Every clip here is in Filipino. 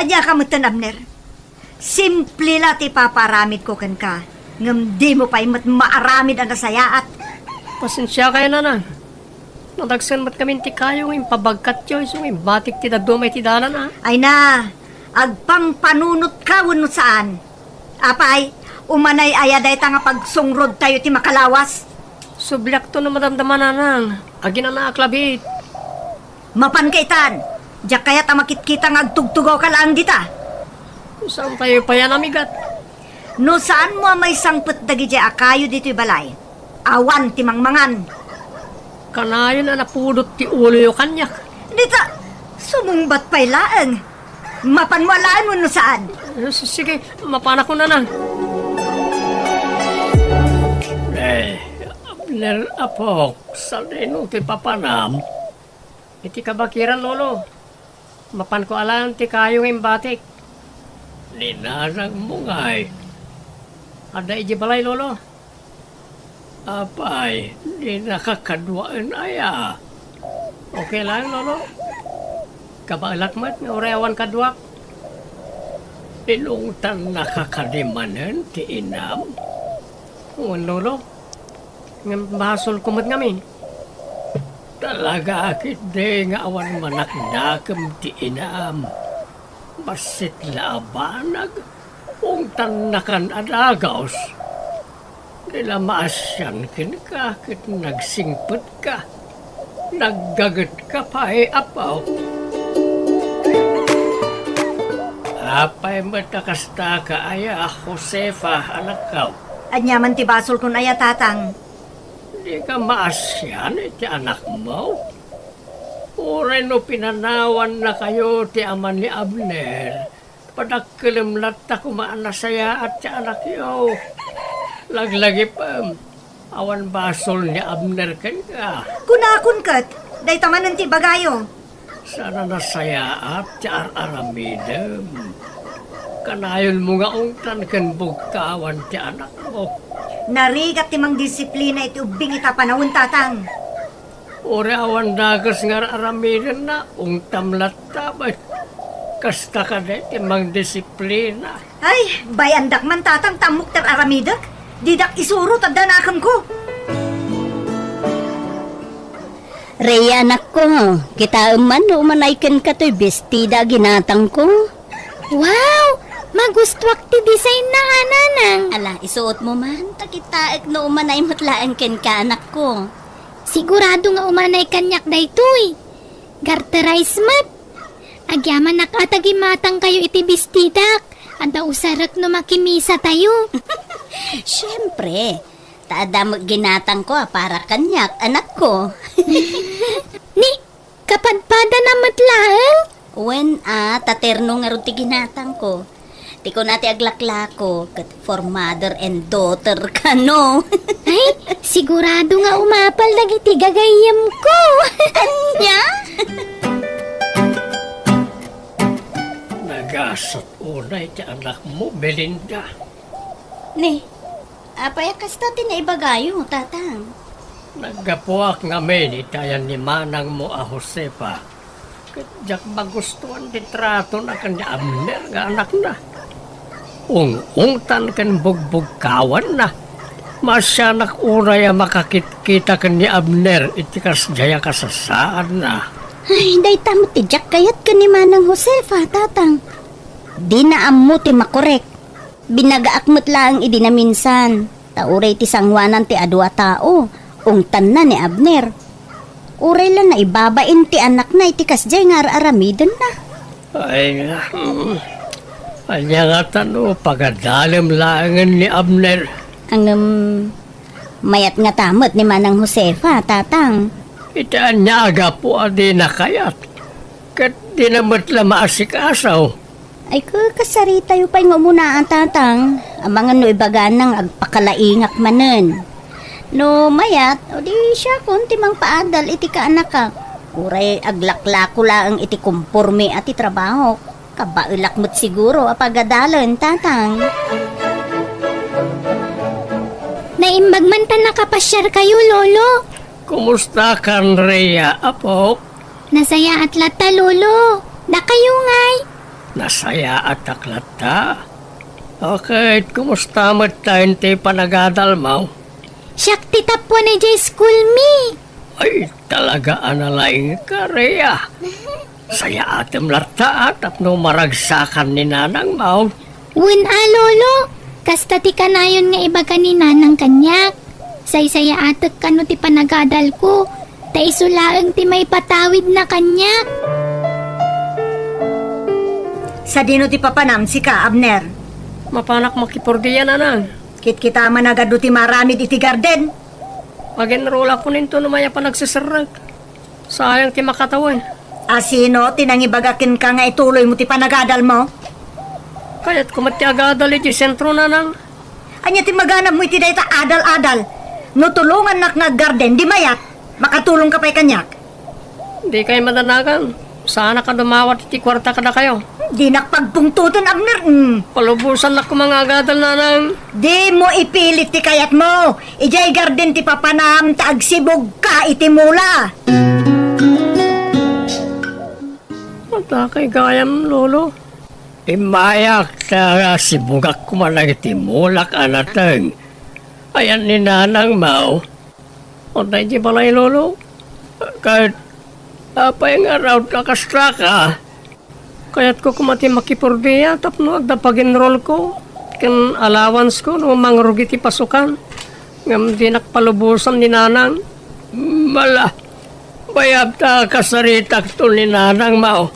Anya ka mo tanabner. Simple lati paparamid ko kan ka. Ngam di mo pa imat maaramid ang nasayaat. Pasensya kayo na. Nadagsan mat kami ti kayo ng pabagkat yun. So batik ti dadumay ti dalan ha. Ay na, agpang panunot ka wano saan. Apay, umanay ayaday ta nga pagsungrod tayo ti makalawas. Sublyak to na madamdaman nanang. Agin na aklabit. Mapan kaitan. Diyak kaya ta makit-kita nga agtugtugaw ka lang dita. Saan tayo pa yan amigat? No saan mo may sangput dagi di akayo dito'y balay? Awan ti mangmangan. Kanayon na napulot ti ulo yung kanyak. Dita, sumungbat pa'y laang. Mapan mo alaan mo no saan? Sige, mapana ko na nang. Abner apok, salino ti papanam. Iti kabakiran lolo. Mapan ko alam ti kayo ng batik. Linanag mo nga'y. Ada iji balay lolo. Apay, di nakakadwaan aya. Okay lang lolo. Kabalak mat nga urewan kadwak. Inungtan nakakadimanan ti inam. Ngun lolo. Ngam bahasol kumot ngamin. Talaga akit de nga awan manakdakam ti inam. Basit labanag. Ungtan nakan adagaws. Nila maasyan kin ka kit nagsingput ka. Naggagat ka pa apaw. Apay matakasta ka aya Josefa anak ka. Anyaman ti basol kun aya tatang. Di ka maasyan iti anak mo. Ure no pinanawan na kayo ti aman ni Abner. Padagkilimlat ta kumaan na saya at ti anak yo. Laglagi pa. Awan basol ni Abner kan ka. Kunakun kat, day tamanan ti bagayo. Sana nasaya at ti aramidem. Kanayon mo nga ungtan kan bugkawan ti anak mo. Narigat ti mang disiplina iti ubing ita panahon tatang. Ore awan dagas nga aramidem na ungtam latabay. Kasta ka na ti mang disiplina. Ay, bayandak man tatang tamok ter aramidak. Didak isuro taddanakam ko. Rhea, anak ko, kita umanaykan ka to'y bestida ginatang ko. Wow! Magustuwak ti design na ananang. Ala, isuot mo man, takitaek no umanay matlaan ken ka, anak ko. Sigurado nga umanay kanyak daytoy. Garterize mat. Agyaman nakatagimatang kayo iti bestidak. Anda usarak no makimisa tayo. Siyempre, taadamag ginatang ko para kanyak, anak ko. Ni, kapadpada na matlaan? When taterno nga ron ti ginatang ko. Ti ko nati aglaklako, kat for mother and daughter ka, no? Ay, sigurado nga umapal dagiti gagayam ko. Anya? Nagasot unay ti anak mo, Belinda. Ni, apayakas natin na ibagayo, tatang. Naggapuak nga men itayan ni manang mo a Josefa. Kadyak magustuhan di trato na kanya Abner nga anak na. Ungtan kan bugbugkawan na. Masyanak uray makakit-kita kanya Abner itikas jaya kasasaan na. Ay, day tamo ti Jack kayat ka ni manang Josefa, tatang. Di na ammo ti makorek. Binagaakmot lang idi na minsan. Tauray ti sangwanan ti adwa tao. Ungtan na ni Abner. Uray lang na ibabain ti anak na iti kasjay nga aramidon na. Ay, anya nga tano, pagadalim langan ni Abner. Ang mayat nga tamot ni manang Josefa, tatang. Itaan niya aga po adi nakayat. Kat di namat la maasikasaw. Ay ko kasari tayo pa'y ngumunaan, tatang. Ang mga no ibaganang agpakalaingak manen. No mayat, o di siya kunti mang paadal iti ka anak ka. Uray aglaklako lang iti kumpurme at iti trabaho. Kabailak mo't siguro apagadalan, tatang. Naimbag man ta nakapasyar kayo, lolo. Kumusta kan Rhea, apok? Nasaya at lata, lolo. Da kayo ngay. Nasaya at taklata. Okay, kumusta mo tayo ti panagadal mo? Siyak titapwa na jay school mi. Ay, talaga analaing ka, Rhea. Saya atem lata at no maragsakan ni nanang mo. Wen lolo. Kasta ti kanayon nga iba kanina ng kanyak. Say-saya atek kano ti panagadal ko. Ta isulaeng ti may patawid na kanyak. Sa dino ti papanam si ka, Abner. Mapanak makipurdiyan, nanang. Kit-kita managado ti maramid iti garden. Pag-enroll ako nito numaya pa nagsisarag. Sayang ti makatawan. Asino, tinangibagakin ka nga ituloy mo ti panagadal mo? Kaya't kumati agadal iti sentro, nanang. Anya ti maganap mo iti dayta adal-adal. No tulungan nak nga garden, di mayat. Makatulong ka pa'y kanyak. Di kayo madanagan. Sana ka dumawat iti kwarta kada kayo. Di nakpagpungtuton, Abner. Palubusan na ko mga agadal, nanang. Di mo ipilit ti kayat mo. Ijay garden ti papanam, taagsibog ka iti mula. Mata kay gayam, lolo. Imayak ta sibugak ko malang iti mulak anateng. Ayan ni nanang mau. O tayo di balay, lolo. Kahit apa yung araw kakastra ka. Kaya't ko kumati makipurdiya tapno agda pag-enroll ko. Kan allowance ko no mangrugi ti pasukan. Ngam di nakpalubusan ni nanang. Mala. Bayab ta kasaritak to ni nanang mau.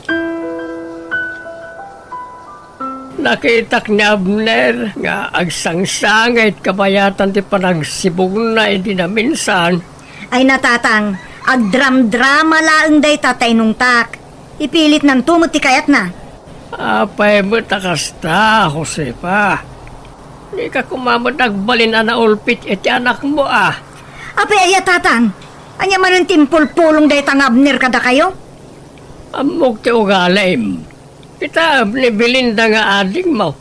Nakitak ni Abner nga agsangsangay kabayatan ti panagsibog na hindi na minsan. Ay natatang, agdram-drama laeng day tatay nung tak. Ipilit ng tumot ti kayat na. Apay mo takasta, Josepa. Di ka kumamot nagbalin na ulpit iti anak mo Apay ay tatang, anya man ang timpul-pulong day tang Abner kada kayo? Amok ti ugalim. Kita ni Belinda nga adik mo.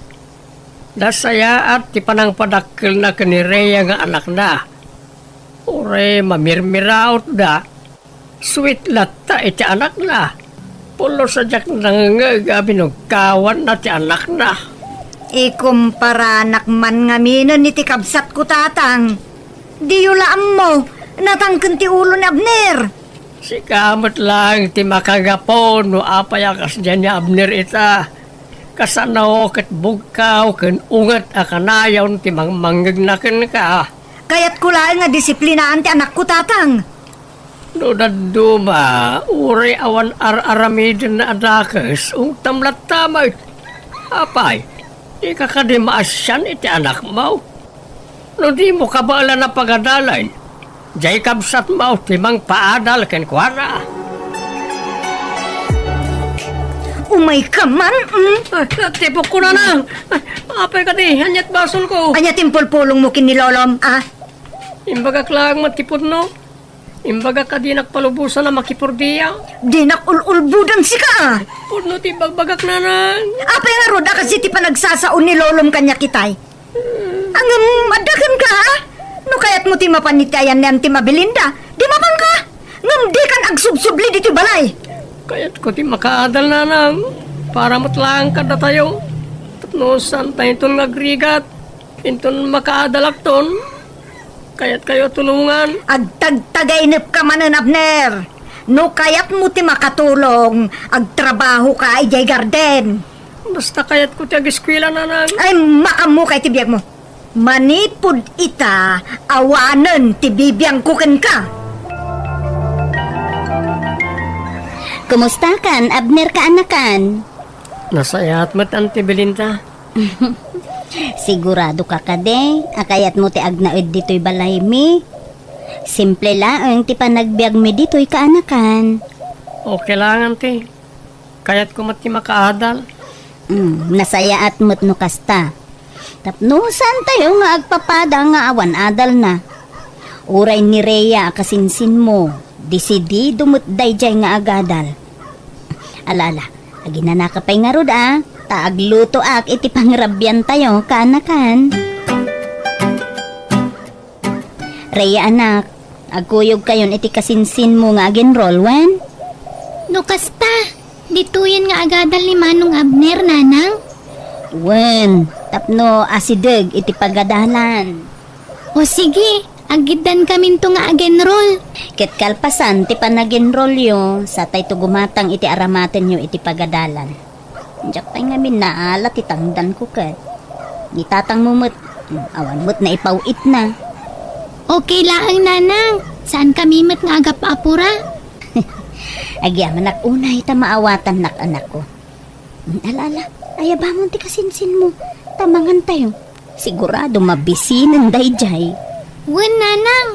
Dasaya at ti panang padakkel na kanireya nga anak na. Ure mamirmiraot da. Sweet latta iti anak na. Pulo sa jak nangangabi no kawan na ti anak na. Ikumpara anak man nga minon ni ti kabsat ko tatang. Di yulaan mo, natangken ti ulo ni Abner. Si kamot lang ti makagapon no apayakas dyan ni Abner ita. Kasanaw kat bugkaw ken ungat akanayaw ti mangmangagnaken ka. Kaya't kulaan nga disiplinaan ti anak ko tatang. No daduma, uri awan aramidin na adakas, tamlat tamay. Apay, di ka kadimaasyan iti anak mo. No di mo kabala na pagadalay. Jay kabsat mo, timang paadal ken kwara. Umay ka man, Tipok ko na nang. Apay ka di, hanyat basol ko. Anya timpul-pulong mo kinilolom, Imbaga klang matipod no. Imbaga ka di nakpalubusan na makipurdiya. Di nakul-ulbudan si ka, Pudno ti bagbagak na nang. Apay nga roda kasi ti panagsasaon ni lolom kanya kitay. Ang adakan ka, No kaya't mo ti mapanitayan niyan ti Belinda, di mapang ka. Ngam di kan agsubsubli dito balay. Kaya't ko ti makaadal na nang. Para matlang ka na tayo. Tapno saan tayo itong nagrigat. Itong makaadalak ton. Kaya't kayo tulungan. Agtagtagainip ka man, Abner. No kaya't mo ti makatulong. Agtrabaho ka ijay garden. Basta kaya't ko ti ag-eskwela na nang. Ay makamu kay tibiyag mo. Manipod ita, awanan ti bibiyang kuken ka. Kumusta kan, Abner ka anakan? Nasayat mat Auntie Belinda. Sigurado ka kade, akayat mo ti agnaed dito'y balay mi. Simple laeng ti panagbiag mi dito'y kaanakan. Okay lang, Auntie. Kaya't ko mati makaadal. Nasaya at mo't no kasta. Tapno saan tayo nga agpapada nga awan adal na. Uray ni Rhea kasinsin mo. Disidido mo't dayjay nga agadal. Alala, aginana ka pa'y nga rod taagluto ak iti pangrabyan tayo kaanakan. Rhea anak, agkuyog kayon iti kasinsin mo nga aginroll wen? No kasta, dituyan nga agadal ni Manong Abner, nanang. Wen, tapno asideg iti pagadalan. O sige, agidan kami to nga agenrol. Ket kalpasan ti panagenrol yo, sa tay to gumatang iti aramaten yo iti pagadalan. Diyak tay nga minaala ti tangdan ko ket. Nitatang mumut, awan mo't na ipawit na. Okay laang, nanang. Saan kami mat nga agap apura? Agyaman nak unay ta maawatan nak anak ko. Alala, ayabamon ti kasinsin mo. Tamangan tayo. Sigurado mabisinan dayjay. Wen, nanang.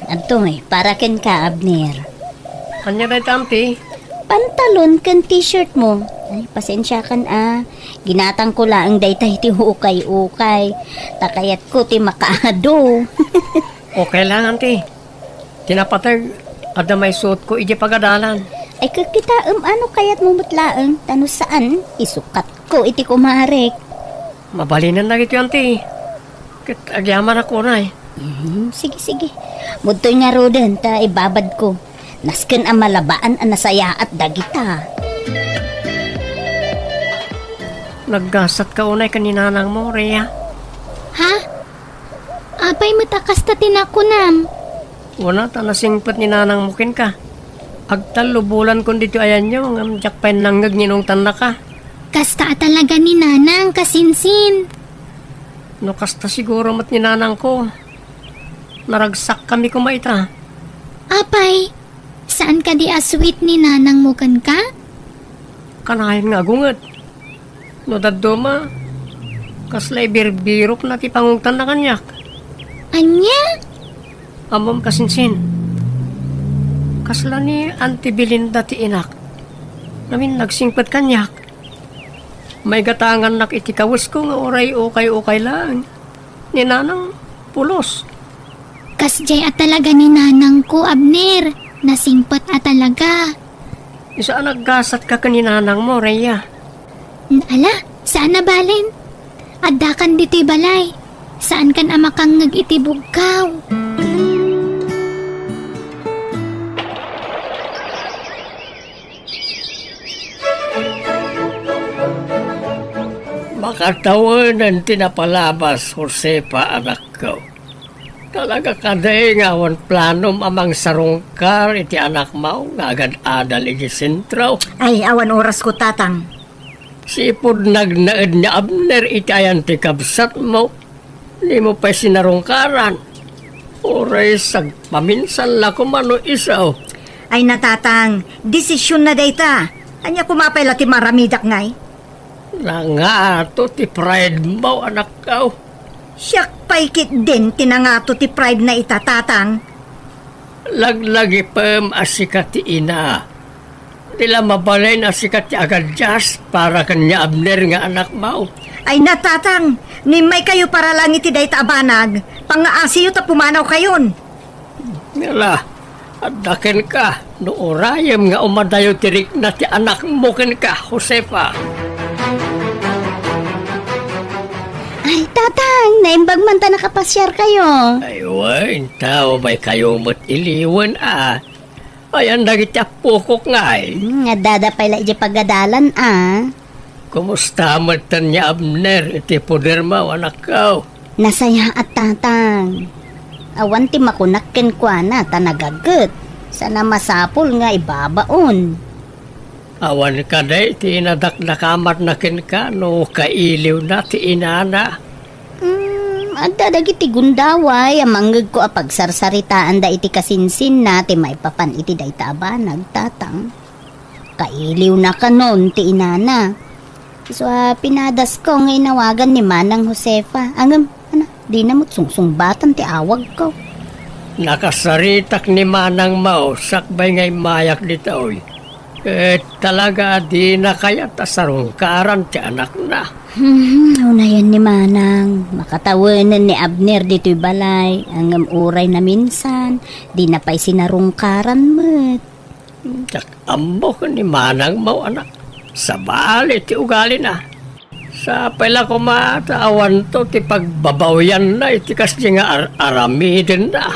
Adto para ken ka, Abner. Anya na tamti? Pantalon ken t-shirt mo. Ay, pasensya kan Ginatang ko laang daytay ti ukay-ukay. Takayat ko ti makaado. Okay lang, auntie. Tinapatag, ada may suot ko iji pagadalan. Ay kakita ano kayat mo mutlaang tano saan isukat ko iti kumarek. Mabalinan na ito, auntie. Kit agyaman ako na eh. Sige. Mudtoy nga roden ta ibabad ko. Nasken ang malabaan ang nasaya at dagita. Naggasat ka unay kaninanang mo, Rhea. Ha? Apay matakas ta tinakunam. Una, tanasingpat ni nanang mukin ka. Agtalubulan kung dito ayan nyo, ngam jakpain langgag ninong tanda ka. Kasta talaga ni nanang kasinsin. No kasta siguro mat ni nanang ko. Naragsak kami kumaita. Apay, saan ka di aswit ni nanang mo kan ka? Kanahin nga gunget. No dadoma, kaslay birbirok na ti pangungtan na kanyak. Anya? Amam kasinsin. Kasla ni Auntie Belinda ti inak. Namin nagsingpat kanyak. May gatangan nak iti kawis ko nga oray ukay-ukay lang. Ni nanang pulos. Kasjay at talaga ni nanang ko, Abner. Nasingpot at talaga. Isa naggasat ka kaninanang mo, Rhea. Ala, saan na balin? Addakan dito'y balay. Saan kan amakang nag-itibugkaw? Makatawanan tinapalabas, Josefa, anak ko. Talaga kaday nga awan planom amang sarungkar iti anak mo nga agad adal iti sentraw. Ay, awan oras ko, tatang. Sipod nagnaed ni Abner iti ayan ti kabsat mo. Di mo pa sinarungkaran. Oray sag paminsan la kumano isaw. Ay, natatang, desisyon na dayta. Anya kumapay la ti maramidak ngay. Nangato ti pride mo, anak ko. Siyak paikit din tinangato ti pride na itatatang. Laglagi pam asikat ti ina. Tila mabalay na asikat ti agadjas para kanya Abner nga anak mo. Ay, natatang, ni may kayo para lang iti dayta abanag. Pangaasiyo ta pumanaw kayon. Ngala, adakin ka. No orayam nga umadayo tirik na ti anak mo ken ka, Josefa. Ay tatang, naimbag man ta nakapasyar kayo. Ay, wain tao may kayo mo't iliwan Ayan dagiti apukok nga Nga dadapay la iti pagadalan Kumusta matan niya Abner iti poder mo, anak ko? Nasaya at tatang. Awan ti makunakken kwa na tanagaget. Sana masapol nga ibabaon. Awan ka day, ti inadakdakamat na kin ka, no kailiw na ti inana. Adda dagiti gundaway, amanggag ko apagsarsaritaan da iti kasinsin na ti maipapan iti dayta abanag, tatang. Kailiw na kanon ti inana. So, pinadas ko ngay nawagan ni Manang Josefa. Di na mo't sungsungbatan ti awag ko. Nakasaritak ni Manang Mau, sakbay ngay mayak dito. Talaga di na kaya tasarungkaran ti anak na. Una yan ni Manang. Makatawanan ni Abner dito'y balay. Ang uray na minsan, di na pa'y sinarungkaran mo't. Jak ambo ka ni Manang Mau, anak. Sa bali ti ugali na. Sa pala ko mataawan to ti pagbabawyan na iti kasi nga aramidin na.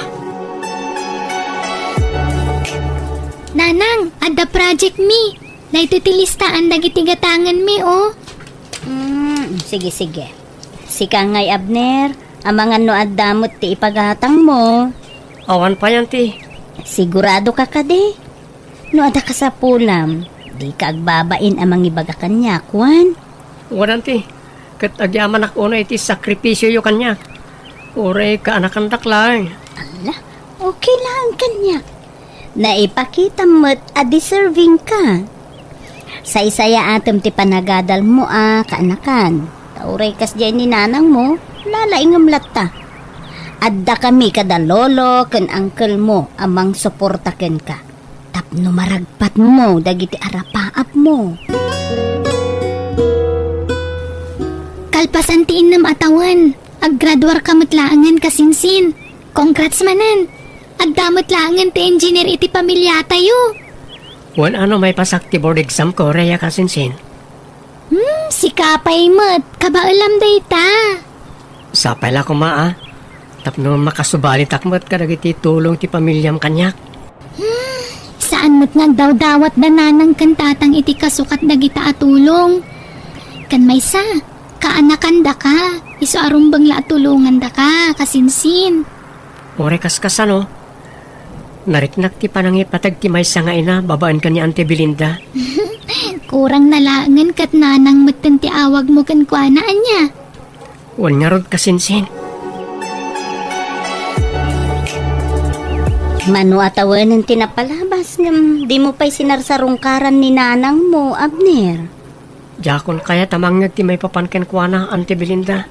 nanang, adda project mi. Dahito tilistaan dagiti gatangan mi, oh. Sige. Sika ngay, Abner. Ang mga noad damot ti ipaghatang mo. Awan pa yan, ti. Sigurado ka kade. Noada ka sa pulam. Di ka agbabain ang mga ibaga kanya, Kwan. Waran, ti. Kat agyaman ako na iti sakripisyo yo kanya. Ure ka anakan daklay. Ala, okay lang kanya. Naipakita mo't a-deserving ka. Say-saya atom ti panagadal mo kaanakan. Tauray kas dyan ni nanang mo, lalaing amlata. Adda kami kada lolo ken uncle mo amang suportaken ka. Tapno maragpat mo dagiti arapaap mo. Kalpasan tiin nam atawan. Aggraduar kamutlaangan kasinsin. Congrats manan. Agdamot laangan ti engineer iti pamilya tayo. Wan ano may pasak ti board exam ko, Rhea kasinsin. Si Kapay mo't, kabaalam day ta. Sapay la ko Tapno makasubalit akmat kadagiti tulong ti pamilyam kanyak. Saan mo't nagdaw-dawat na nanang kantatang iti kasukat dagita atulong. Kan may sa, kaanakan da ka. Iso arumbang la atulungan da ka, kasinsin. Ore kaskasano. Nariknak ti panangipatag ti maysa nga ina, babaan ka ni Ante Belinda. Kurang nalangan kat nanang mutan ti awag mo kan kuanaan niya. Wan nga rod kasinsin. Mano atawanan tinapalabas ngam di mo pa'y sinarsarungkaran ni nanang mo, Abner. Jakon kaya tamangag ti may papanken kuana, Ante Belinda.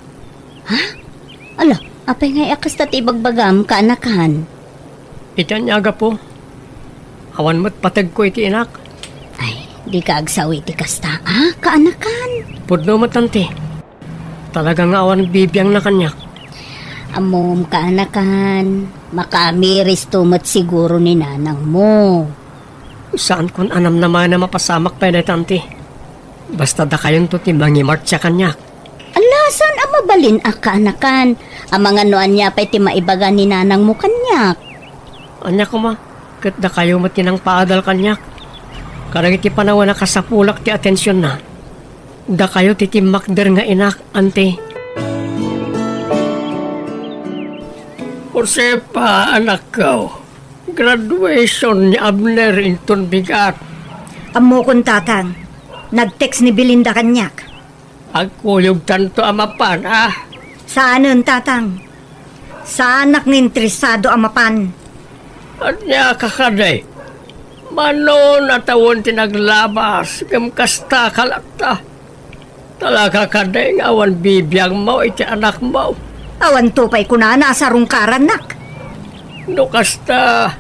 Ala, apay ngay akas ti bagbagam kaanakan. Itan niyaga po. Awan mo't patag ko iti inak. Ay, di ka agsawi ti kasta, kaanakan. Pudno mo tante. Talagang awan bibiyang na kanyak. Amom kaanakan, makamiris tumot siguro ni nanang mo. Saan kun anam naman na mapasamak pa na tante. Basta da kayon to timbang imartsa kanyak. Ala, saan ang mabalin kaanakan? Ang mga noan niya pa'y ti maibaga ni nanang mo kanyak. Anya ko kat da kayo matinang paadal kanyak. Karang iti panawa na kasapulak ti atensyon na. Da kayo titimakder nga inak, ante. Josepa, anak ko. Graduation ni Abner inton bigat. Amo kong tatang, nag-text ni Belinda kanyak. Agkuyog tanto amapan, Saanon tatang? Sa anak ng interesado amapan. At niya kakaday. Mano natawon tinaglabas, gamkasta kalata. Talaga kaday nga awan bibiyang mo iti anak mo. Awan tupay kunana sa rungkaran nak. No kasta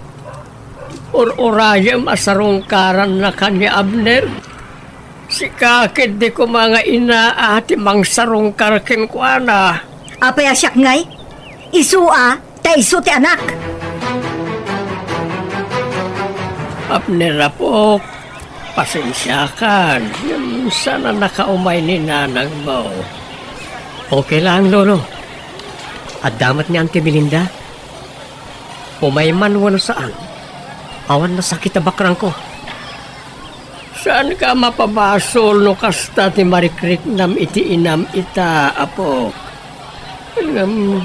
urayam asarungkaran na kanya Abner. Si kakit di ko mga inaati mang sarungkar kinkwana. Apay asyak ngay? Isua, ta isu ti anak. Abner po, pasensya ka. Sana nakaumay ni nanang mo. Okay lang, Lolo. At damat ni Ante Belinda. Umayman wano saan. Awan na sakit na bakrang ko. Saan ka mapabasol no kasta ti marikrik nam iti inam ita, apo?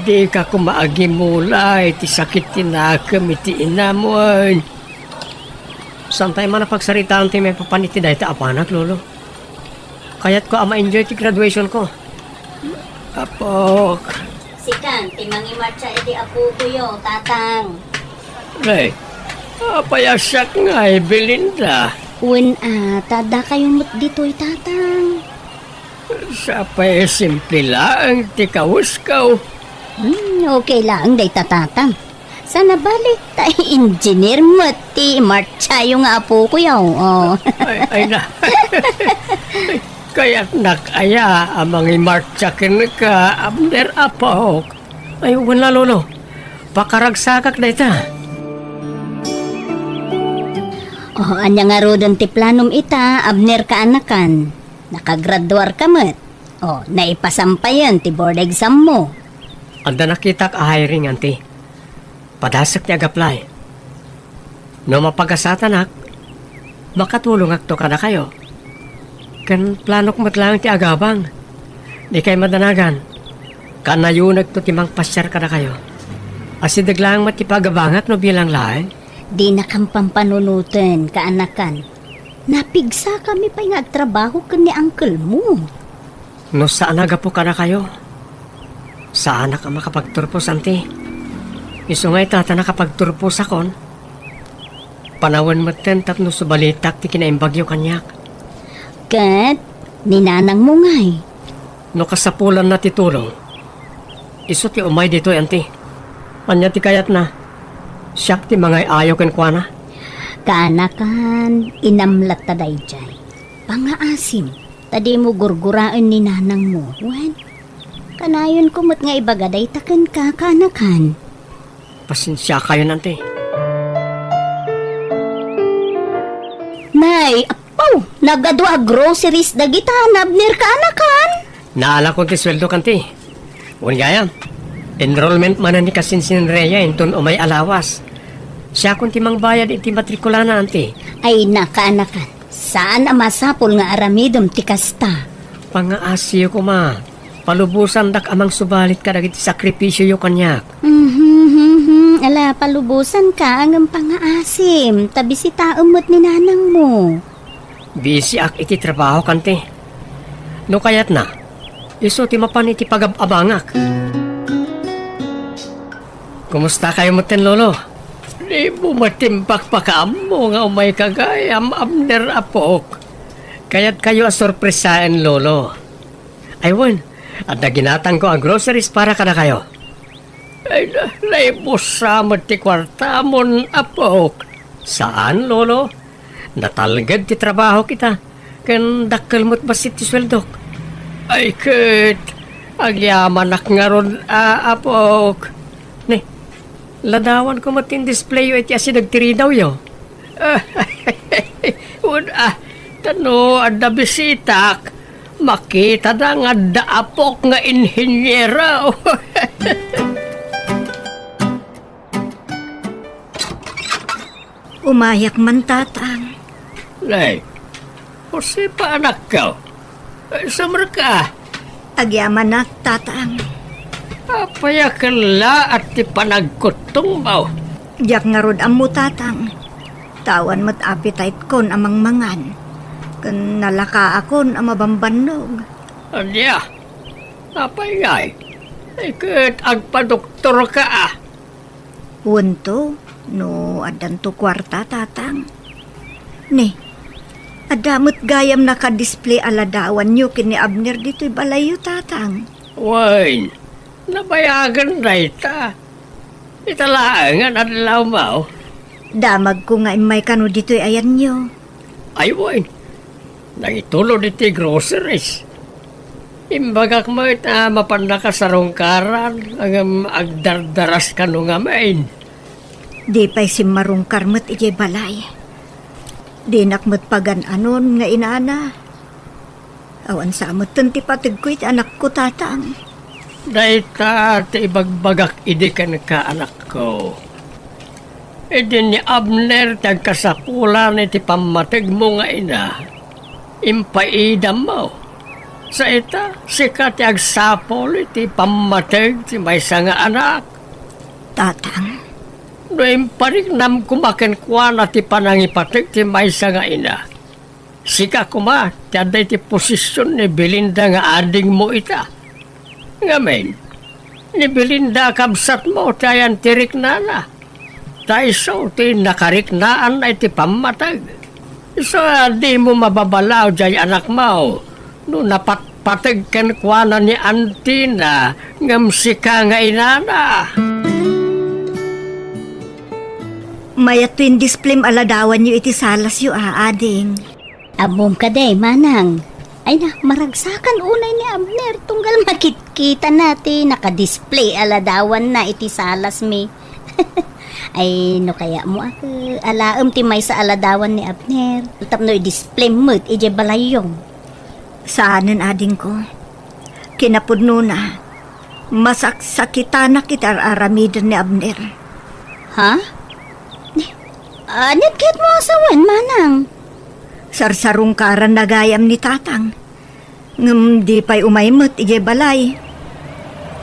Di ka kumaagi mula iti sakit tinakam iti inam, oy. Santay man na pagsaritaan ti may papaniti dahi ta apanak, Lolo. Kaya't ko ama-enjoy ti graduation ko. Apok. Sikan, timangi marcha iti apo ko yo, tatang. Ray, apayasyak nga Belinda. Wen tada kayo mo't dito'y tatang. Sa pa'y simple lang ti kahuskaw. Okay lang, day tatang. Sana balik tayo engineer mo ti marcha yung apo ko yaw. Oh. Ay na. Kaya't nakaya amang imartsakin ka, Abner Apok. Ay, wala, Lolo. Pakaragsakak na ita. Anya nga rodon ti planom ita, Abner kaanakan. Nakagraduar ka mo't. Naipasampayan ti board exam mo. Anda nakita ka hiring, Auntie. Padasak niyaag-apply. No mapagasatak, makatulong akto kada kayo. Kan planok matlang ti agabang. Di kay madanagan. Kanayunag to timang pasyar kada kayo. Asidag lang matipagabangat no bilang laeng. Di na kang pampanunutan, kaanakan. Napigsa kami pa yung agtrabaho ka ni uncle mo. No saan po kada kayo? Saan ka makapagturpos, anti? Iso nga'y tata nakapagturpos akon. Panawan maten tapno subalitak ti kinaimbagyo kanyak. Kat, ninanang mo nga'y. No kasapulan na titulong. Iso ti umay dito, anti. Anya ti kayat na. Siyak ti mga ayaw ken kuana. Kaanakan, inamlat taday jay. Pangaasim, tadi mo gurguraan ni nanang mo. Wan, kanayon kumot nga ibagaday taken ka, kaanakan. Pasensya kayo, nanti. Nay, apaw, nagadwa groceries dagita, nabnir kaanakan. Naala ko ti sweldo kanti. Uwan gaya, enrollment man ni kasinsin Rhea inton umay alawas. Siya kung timang bayad iti matrikula na, anti. Ay na, kaanakan, saan ang masapol nga aramidom ti kasta? Pangaasiyo ko, ma. Palubusan dak amang subalit ka dagiti sakripisyo yo kanyak. Ala, palubusan ka ang pangaasim. Tabi si taumot ni nanang mo. Busy ak iti trabaho kanti. No kayat na, iso ti mapan iti pagababangak. Kumusta kayo moten, lolo? Di mo matimpak pa ka mo nga umay kagayam Abner apok. Kaya't kayo asorpresain, lolo. Aywan, at naginatang ko ang groceries para kada kayo. Ay, naibos sa ti kwarta mon apok. Saan, lolo? Natalgad ti trabaho kita. Ken dakkel mo't basit ti sweldok. Ay, ket. Agyaman ak nga ron, apok. Ne, ladawan ko matin display yo iti asi nagtirinaw yo. Tano, adda bisitak. Makita na nga daapok nga inhinyera. Umayak man, tatang. Lay, Jose pa anak ka. Sumar ka. Agyaman na, tatang. Apayakan la at ti panagkutong mo. Diyak nga rod amo, tatang. Tawan mo't appetite kon amang mangan. Kan nalaka akon ang mabambanog. Anya, apayay. Ikit agpadoktor ka. Wunto, no adan to kwarta, tatang. Ni, adamot gayam naka-display aladawan nyo kini Abner dito'y balayo, tatang. Wine, nabayagan na ita. Italaangan at lamaw. Damag ko nga may kano dito'y ayan nyo. Ay, wine. Nangitulo diti groceries. Imbagak mo ita mapanda ka sa rongkaran ang agdardaras ka nung amain. Di pa'y si marong karmat ijay balay. Di nakmat pagan anon nga inana. Awan sa amot tanti patig ko iti anak ko, tatang. Daita ti ibagbagak idikan ka anak ko. Idi ni Abner tagkasapulan iti pamatig mo nga ina. Impaidam mo. Sa ita, sikat ti agsapol iti pamatig ti may nga anak. Tatang, No imparinam kumaken kwa na ti panangipatig ti may nga ina. Sika kuma, ti aday ti posisyon ni Belinda nga ading mo ita. Ngamen, ni Belinda kabsat mo tayan tirik nana. Taiso ti nakariknaan na iti pamatag. So, di mo mababalaw jay anak mo. No napatpatag ken kwa na ni Antina ngam sika nga inana. mayat twin displim aladawan nyo iti salas yu ading. Abom ka day, manang. Ay na, maragsakan unay ni Abner. Tunggal makikita natin, naka-display aladawan na iti salas mi. Ay, no kaya mo ako, alaam ti may sa aladawan ni Abner. Tapno i-display mo't ije balayong. Saanan ading ko. Kinapudno na. Masaksakita na kita aramidan ni Abner. Ha? Anit kit mo asawan, manang. Sarsarong karan nagayam ni tatang. Ngem di pa'y umaymot ige balay.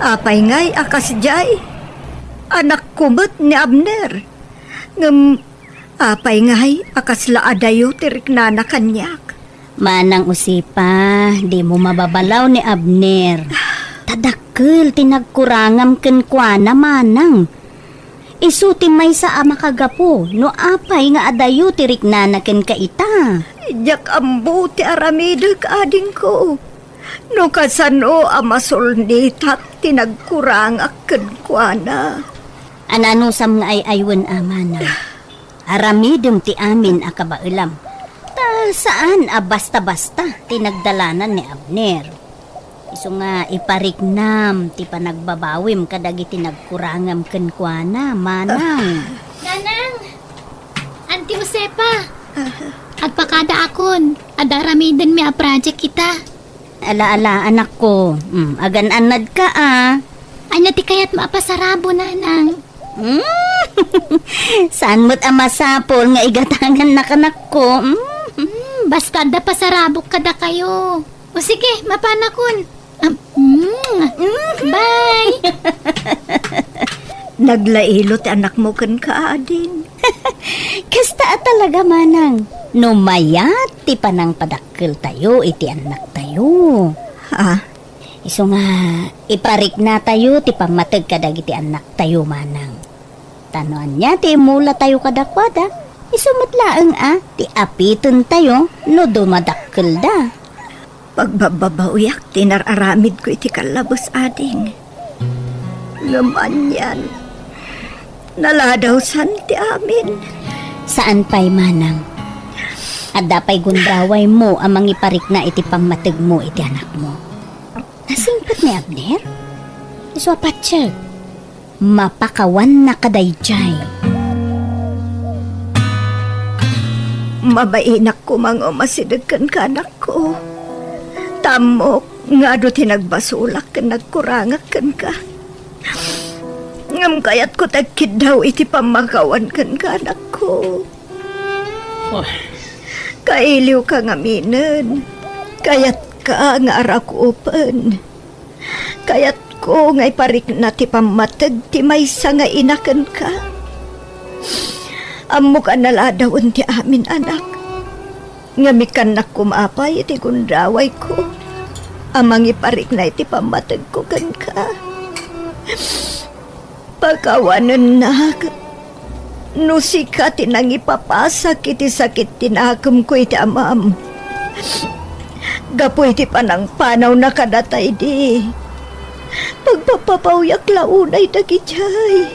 Apay ngay akas jay. Anak kumot ni Abner. Ngem apay ngay akas laadayo tirik na kanyak. Manang usipa, di mo mababalaw ni Abner. Tadakkel tinagkurangam ken kuana manang. Isuti may sa ama kagapo, no apay nga adayo tirik na ken kaita. Jak ambo ti aramideg ading ko. No kasano amasolnitat tinagkurang aken kuana. Ananusam nga ay aywan amana. Aramidem ti amin akabailam. Ta saan basta-basta tinagdalanan ni Abner. Iso nga ipariknam ti panagbabawim kadagiti nagkurangam ken kuana manang. Nanang! Auntie Josepa! Agpakada akon. Adaramidan mi a project kita. Ala anak ko. Agan-anad ka Anya ti kayat maapasarabo, nanang. Saan mo't amasapol nga igatangan na kanak ko? Basta da pasarabok kada kayo. O sige, mapanakon. Bye! Naglailot anak mo ken kaadin. Kasta talaga manang. No mayat ti panang padakkel tayo iti anak tayo. Ha? Iso nga iparik na tayo ti pamateg kadagiti anak tayo manang. Tanoan niya ti mula tayo kadakwada. Iso matlaeng ti apiton tayo no dumadakkel da. Pagbababauyak tinararamid ko iti kalabos ading. Naman yan. Naladawsan ti amin. Saan pa'y manang? Adda pa'y gundaway mo amang iparik na iti pamateg mo iti anak mo. Nasingpat ni Abner? Iso apatseg. Mapakawan na kadayjay. Mabainak ko mga masidagkan ka anak ko. Tamok nga do tinagbasulak ken nagkurangak ken ka. Ngam kayat ko tagkid daw iti pamakawan ken ka anak ko. Kailiw ka nga minen. Kayat ka nga arakupan. Kayat ko nga iparik na ti pamatag ti maysa nga inaken ka. Amo ka naladawon ti amin anak. Ngamikan na kumapay iti gundaway ko. Amang iparik na iti pamatag ko kan ka. Pagkawanan na. Nusika tinang ipapasak iti sakit tinakam ko iti amam. Gapo iti panang panaw na kadatay di. Pagpapapauyak launay dagijay.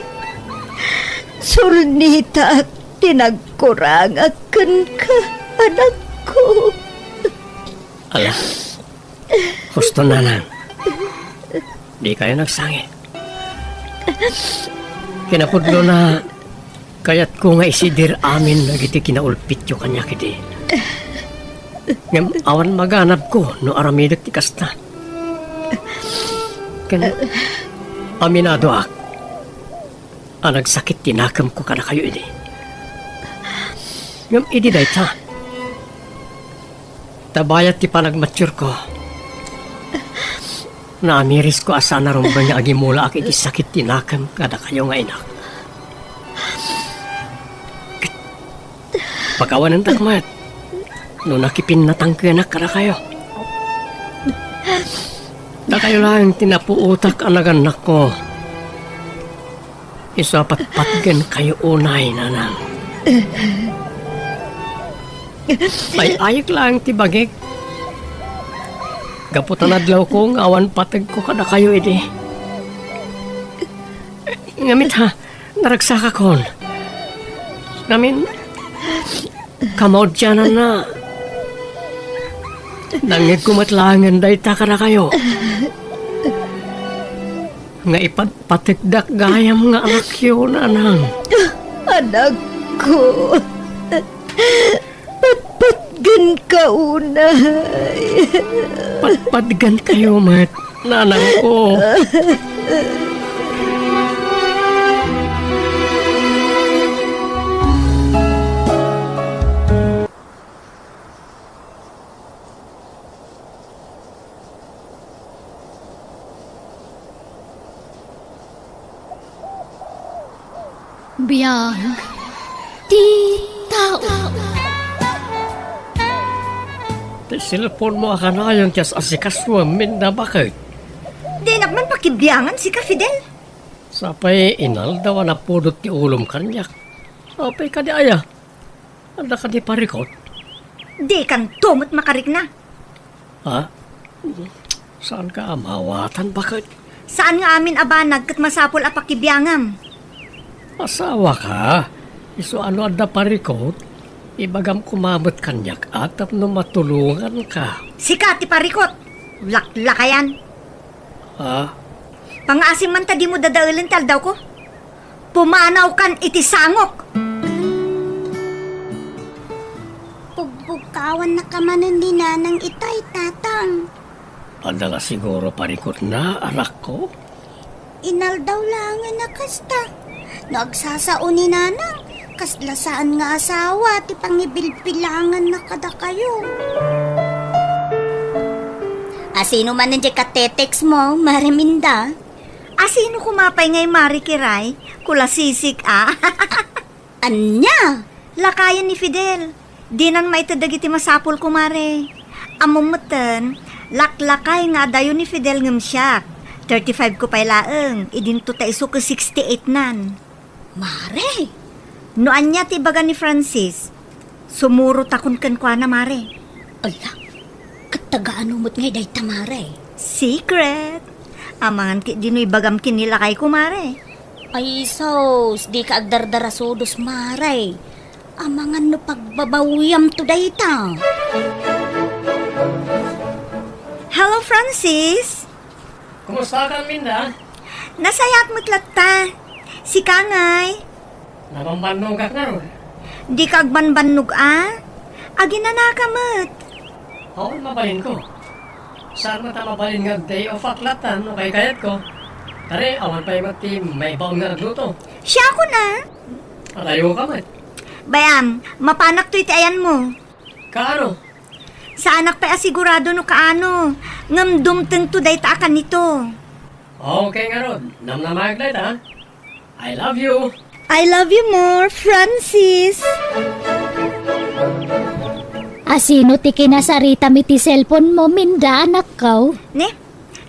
Sulnita tinagkurang akan ka anak ko. Ala, gusto na lang. Di kayo nagsangit. Kinapudlo na kayat ko nga isidir amin nagiti kinaulpit yung kanya kiti. Ngam awan maganap ko no aramidak ti kasta. Ken aminado ak. Nagsakit tinakam ko kada kayo ini. Ngam idi dayta. Tabayat ti panagmature ko. Naamiris ko asa na rumba niya agimula ak iti sakit tinakam kada kayo nga inak. Pagkawan ng takmat, no nakipin na tangkanak kada kayo. Da kayo lang tinapuutak ang naganak ko. Isapat-patgan kayo unay, nanang. Ay ayik lang tibagik. Gaputan adlaw ko ng awan patag ko kada kayo iti. Ngamit ha, naragsaka kon. Ngamin, kamaudyanan na. Nangit kumatlangan dayta kada kayo. Nga ipatpatigdak gayam nga anak yun, anang. Anak ko. Patpatgan ka unay. Patpatgan kayo, mat. Nanang ko. Biyag. Di tao. Ti cellphone mo ka na yung tiyas asikaswa minda bakit? Di naman pakibiyangan si ka, Fidel. Sapay inal daw na pudot ti ulom kanyak. Apay ka di aya. Anda ka di parikot. Di kan tumot makarik na. Ha? Saan ka amawatan bakit? Saan nga amin abanag kat masapol a pakibiyangam? Asawa ka? Iso ano anda parikot? Ibagam kumamot kanyak atap no matulungan ka. Sika ti parikot. Laklakayan. Ha? Pangasim man ta di mo dadaulan tal daw ko. Pumanaw kan iti sangok. Pugbukawan na kamanan ni nanang itay, tatang. Anda na siguro parikot na, anak ko? Inal daw lang na kasta. Nagsasao ni nanang. Kaslasaan nga asawa, ti pangibilbilangan na kada kayo. Sino man nandiyan katetex mo, Mariminda? Sino kumapay ngay Mari Kiray? Kula sisik Anya? Lakayan ni Fidel. Dinan maitadag iti masapol kumare. Amumutan, laklakay nga dayo ni Fidel ngam siya. 35 ko pay laeng, idinto ta iso ko 68 nan. Mare? No anya ti baga ni Francis, sumuro takon kan kwa na Mare. Ala, katagaano mo't ngay day tamare. Secret. Amangan ki dino'y bagam kinilakay ko Mare. Ay sos, di ka agdardarasudos, Mare. Amangan no pagbabawiyam to dayta. Hello Francis. Kumusta ka, Minda? Nasayat mo't latta. Si Kangay. Namambanugak na ron. Di kagbanbannog Aginana mo't. Oo, mabalin ko. Saan mo ta mabalin nga day of aklatan o kay kayat ko? Tari, awan pa yung mati may baon nga nagluto. Siya ko na. Alayo ka mat. Bayam, mapanak to iti ayan mo. Kaano? Sa anak pa asigurado no kaano. Ngamdum to day taakan nito. Okay nga ron. Namnamaglit ha? I love you. I love you more, Francis. Sino ti kinasarita mi ti cellphone mo, Minda, anak ko? Ne,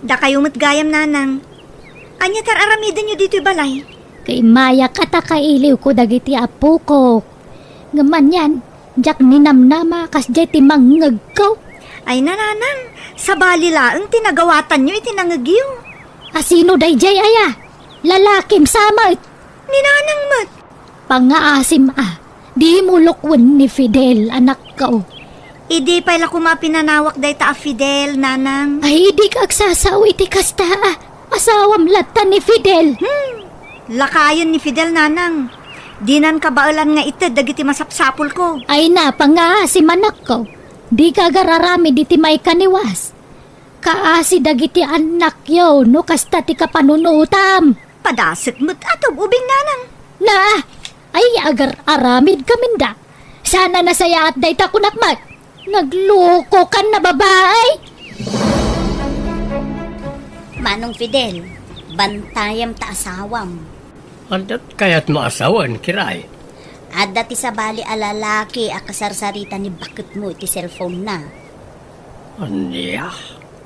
da kayo matgayam nanang. Anya tar aramidan nyo dito'y balay. Kay maya kata kailiw ko dagiti apo ko. Ngaman yan, jak ninamnama kas jay ti mangngag ko. Ay nananang, sa balilaang tinagawatan nyo itinangagyo. Sino day jay aya? Lalakim sama it. Ninanang mat. Pangaasim di mo lukwan ni Fidel, anak ko. Idi pala kumapinanawak day ta Fidel, nanang. Ay, di ka agsasaw iti kasta asawam latta ni Fidel. Lakayon ni Fidel, nanang. Dinan kabaulan nga ito, dagiti masapsapol ko. Ay na, pangaasim anak ko. Di ka gararami diti may kaniwas. Kaasi dagiti anak yo, no kasta ti kapanunutam. Padasik mo't atog ubing nanang. Na, ay agar aramid kaminda. Sana nasaya at day ta kunakmat. Nagloko kan na babae. Manong Fidel, bantayam ta asawam. Andat kaya't maasawan, kiray. Adda ti sa bali alalaki akasarsarita ni bakit mo iti cellphone na. Anya?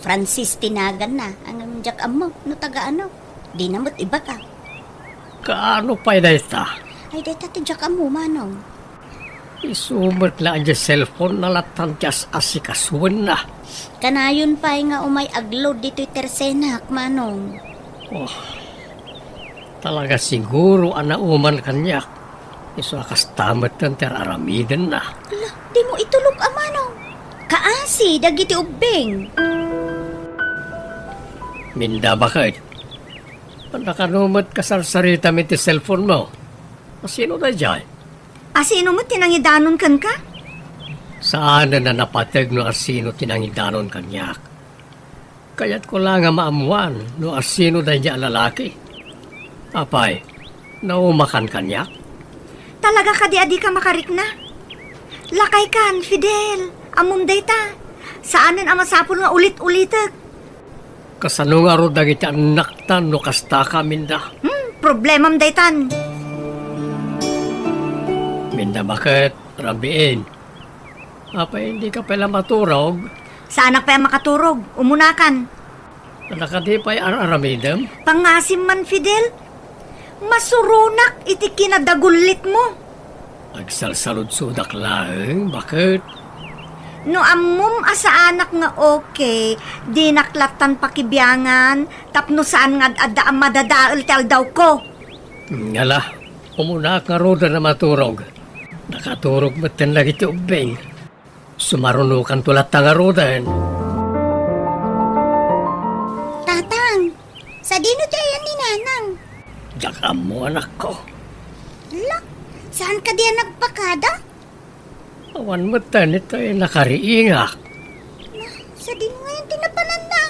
Francis tinagan na ang jak amo no taga ano. Di namot iba ka. Kaano pa'y dayta? Ay day tati jak amo manong. Isumot lang dyan cellphone na latan diyas asikasuan na. Kanayon pa nga umay agload dito'y tersenak manong. Oh, talaga siguro anauman kanyak. Iso akas tamat ng teraramidan na. Ala, di mo itulog manong. Kaasi, dagiti ubing. Minda bakit? Panakanumot kasarsarita mi ti cellphone mo. Sino na dyan? Sino mo tinangidanon kan ka? Saan na napatag no asino tinangidanon kanyak? Kaya't ko lang nga maamuan no asino na niya lalaki. Apay, naumakan kanyak? Talaga ka di ka makarik na. Lakay kan, Fidel. Amum dayta. Saanan ang masapol nga ulit-ulitak. Kasano nga ro dagiti anak tan no kasta ka minda? Problemam daytan. Minda bakit, Rabiin? Apa hindi ka pala maturog? Sa anak pa makaturog, umunakan. Nakatipay aramidam? Pangasim man, Fidel. Masurunak iti kinadagulit mo. Agsalsalud-sudak lang, bakit? No ammom asa anak nga okay, di naklatan pakibiyangan, tapno saan nga adda ang madadaal tal daw ko. Ngala, umunak nga roda na maturog. Nakaturog matan lagi ti ubing. Sumarunukan tulat nga rodan. Tatang, sa dino tayo ni Nanang? Diyak mo anak ko. Lak, saan ka diyan nagpakada? Awan matan ito ay nakariingak. Sa dino ngayon tinapanan na.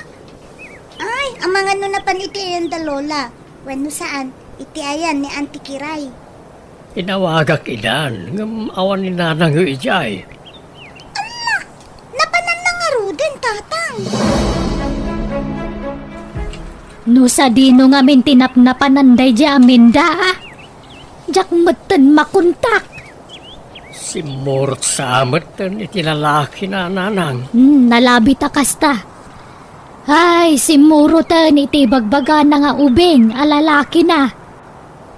Ay, ang mga no na panitiyan da Lola. Wano saan? Iti ayan ni Auntie Kiray. Inawagak idan, ngam awan ni nanang yu ijay. Napanan na nga ruden, Tatang. No sa dino nga min tinapnapananday di aminda ah. Jak meten makuntak. Si Murot Samatan iti lalaki na nanang. Nalabi ta kasta. Ay, si Murutan iti bagbaga na nga ubing, alalaki na.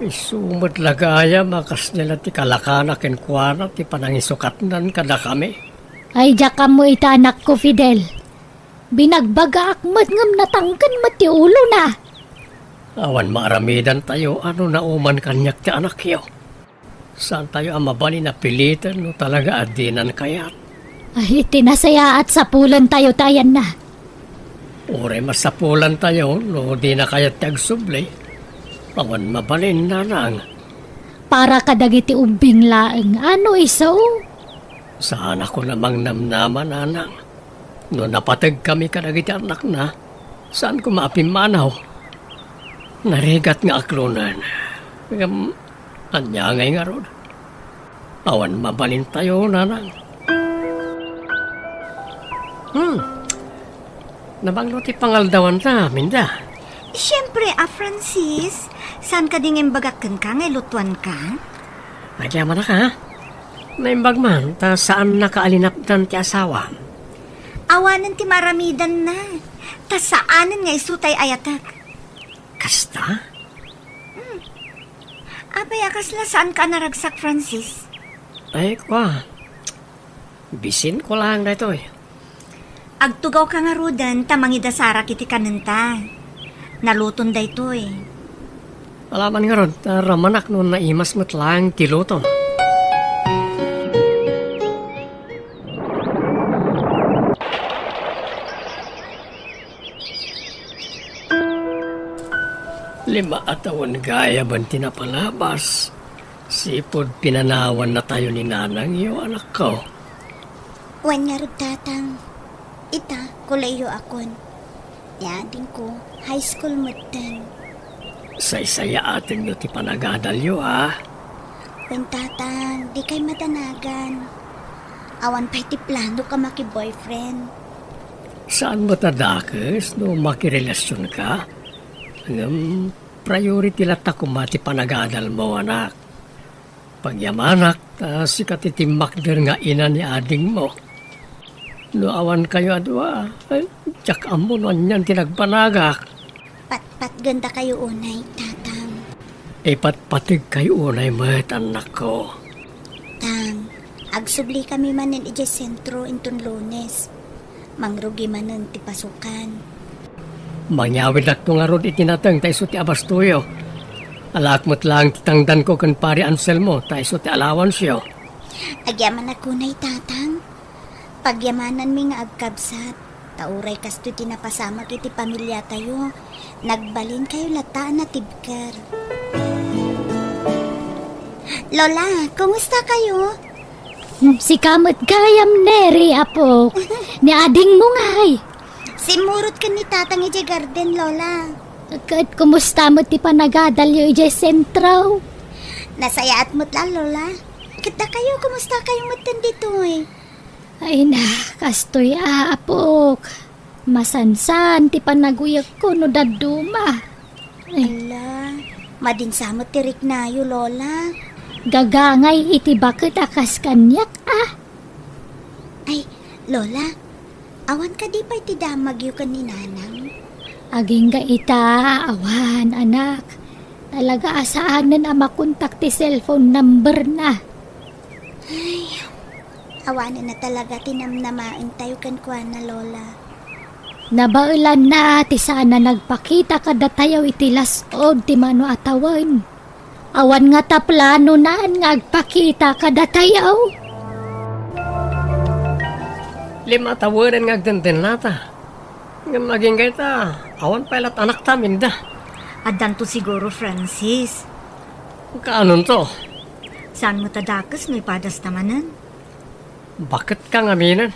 Isumot lagaya makas nila ti kalakana kenkwana ti panangisukatnan kada kami. Ay, jaka mo ita anak ko, Fidel. Binagbaga akmat ngam natangkan mati ulo na. Awan maaramidan tayo ano na uman kanyak ti anak yo. Saan tayo ang mabali na pilitan no talaga adinan kayat? Ay, tinasaya at sapulan tayo tayan na. Ure masapulan tayo no di na kayat ti agsubli. Awan mabalin nanang. Para kadagiti ubing laeng, ano iso? Saan ako namang namnaman nanang. No napatag kami kadagiti anak na. Saan ko maapimanaw? Narigat nga aklunan. Anya ngay nga rod. Awan mabalin tayo, nanang. Nabanglo ti pangaldawan ta, Minda. Siyempre, Francis, saan ka ding imbagakan ka, ngay lutuan ka? Nagyaman na ka, ha? Naimbag man, ta saan nakaalinaptan ti asawa? Awanan ti maramidan na. Ta saanan nga isutay ayatak. Kasta? Abay, akasla saan ka naragsak, Francis? Ay, kwa. Bisin ko lang na ito eh. Agtugaw ka nga rudan, tamangidasara kiti kanenta. Naluton da ito eh. Alaman nga ron, ramanak noon na imas matlang tiluton. Lima atawan gaya ban tinapalabas. Sipod pinanawan na tayo ni nanang iyo anak ko. Wan nga rod, Tatang. Ita, kulayo akon. Yading ko, high school matan. Say-saya atin nyo ti panagadalyo ha. Wan, Tatang, di kay madanagan. Awan pa iti plano ka maki-boyfriend. Saan mo tadakes no makirelasyon ka? Priority lata kumati panagadal mo anak. Pagyamanak, sikat iti makder nga ina ni ading mo. No awan kayo adwa, tsak amo nun yan tinagpanagak. Pat ganda kayo unay, Tatang. Patpatig kayo unay mo't anak ko. Tang, agsubli kami manen ije sentro inton Lunes. Mangrugi manen ti pasukan. Mangyawid ak nga rod itinatang tayo ti abastuyo. Alakmot lang titangdan ko kan pari Anselmo tayo ti alawan siyo. Agyaman ako na'y, Tatang. Pagyamanan mi nga agkabsat. Tauray kasto tinapasama kiti pamilya tayo. Nagbalin kayo lata na tibkar. Lola, kumusta kayo? Si kamot gayam neri, apo. Ni ading mo ngay. Simurot ka ni Tatang ije garden, Lola. Kat kumusta mo ti panagadalyo ije sentro? Nasayaat mo't lang, Lola. Kita kayo, kumusta kayong matan dito eh? Ay na, kastoy apok. Masansan, ti panaguyak ko no daduma. Ay, Ala, madinsamot tirik na yo, Lola. Gagangay iti bakit akas kanyak Ay, Lola, awan ka di pa iti damag yu kan ni Nanang? Aging ga ita, awan anak. Talaga asaanan ang makontak ti cellphone number na. Awanan na talaga tinamnamain tayo kan kwa na Lola. Nabaulan na ti sana nagpakita kada tayaw iti lasod ti mano atawan. Awan nga ta plano naan nga agpakita kada tayaw. Lima tawaran nga agdenden nata. Nga maging kita, awan pailat anak tamin da. Adan to siguro, Francis. Kaanon to? Saan mo tadakas no ipadas tamanan? Bakit ka ngaminan?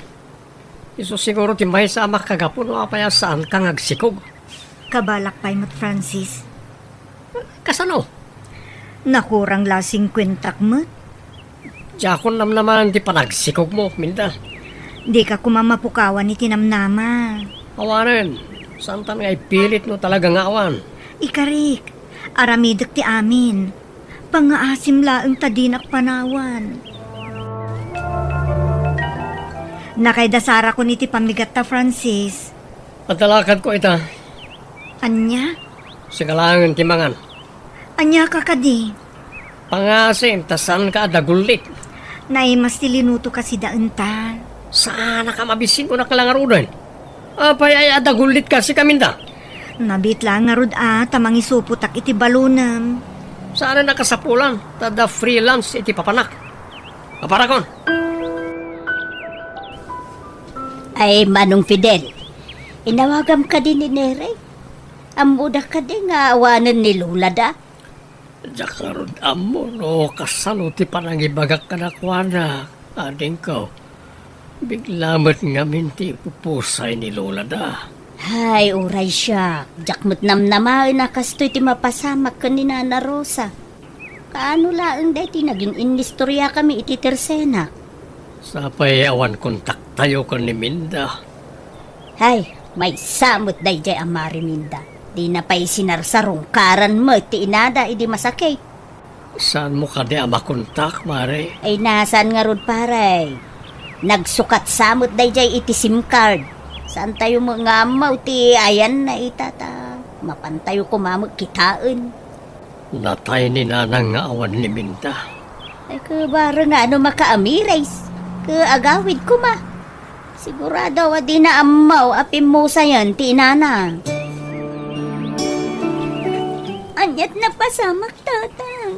Iso siguro ti may sama kagapon o apaya saan kang agsikog. Kabalak pa'y mo't, Francis. Kasano? Nakurang lasing kwentak mo't. Diyakon naman ti panagsikog mo, Minda. Di ka kumamapukawan ni tinamnama. Awanan, saan tayo ay pilit no talagang awan. Ikarik, aramidok ti amin. Pangaasim laeng tadinak panawan. Nakaidasara ko niti pamigat ta, Francis. Padalakad ko ita, Anya? sigalangan timangan. Anya ka kadi? Pangasin, tasan ka dagulit. Naimas tilinuto kasi daan ta. Sana ka mabisin ko na kalangarudan. Apay ay adagulit ka si Kaminda. Nabit lang nga rod tamang isuputak iti balunam. Sana nakasapulan, tada freelance iti papanak. Kaparakon. Ay, Manong Fidel, inawagam ka din ni Nere. Amuda ka din nga awanan ni Lola da. Jakarod amo no kasano ti panangibagak ka na kuwana. Ading ko. Biglamat nga minti pupusay ni Lola da. Hay, uray siya. Jakmut namnamay na kastoy ti mapasamak ka ni Nana Rosa. Kaano laang dati naging inistorya kami iti tersena. Sapay awan kontak tayo ka ni Minda. Hay, may samot dayjay ang Mariminda. Di na pa'y sinarsarong karan mo ti inada idi masakay. Saan mo ka di makontak, Mare? Ay nasan nga rod paray. Nagsukat samot dayjay iti SIM card. Saan tayo mga amaw ti ayan na itata. Mapantayo kumamag kitaan. Natay ni Nanang nga awan ni Minda. Ay kabara nga ano makaamirays. Kaagawid ko ma. Sigurado wa di na amaw apim mo sayan ti inana. Anyat na pasamak tatang.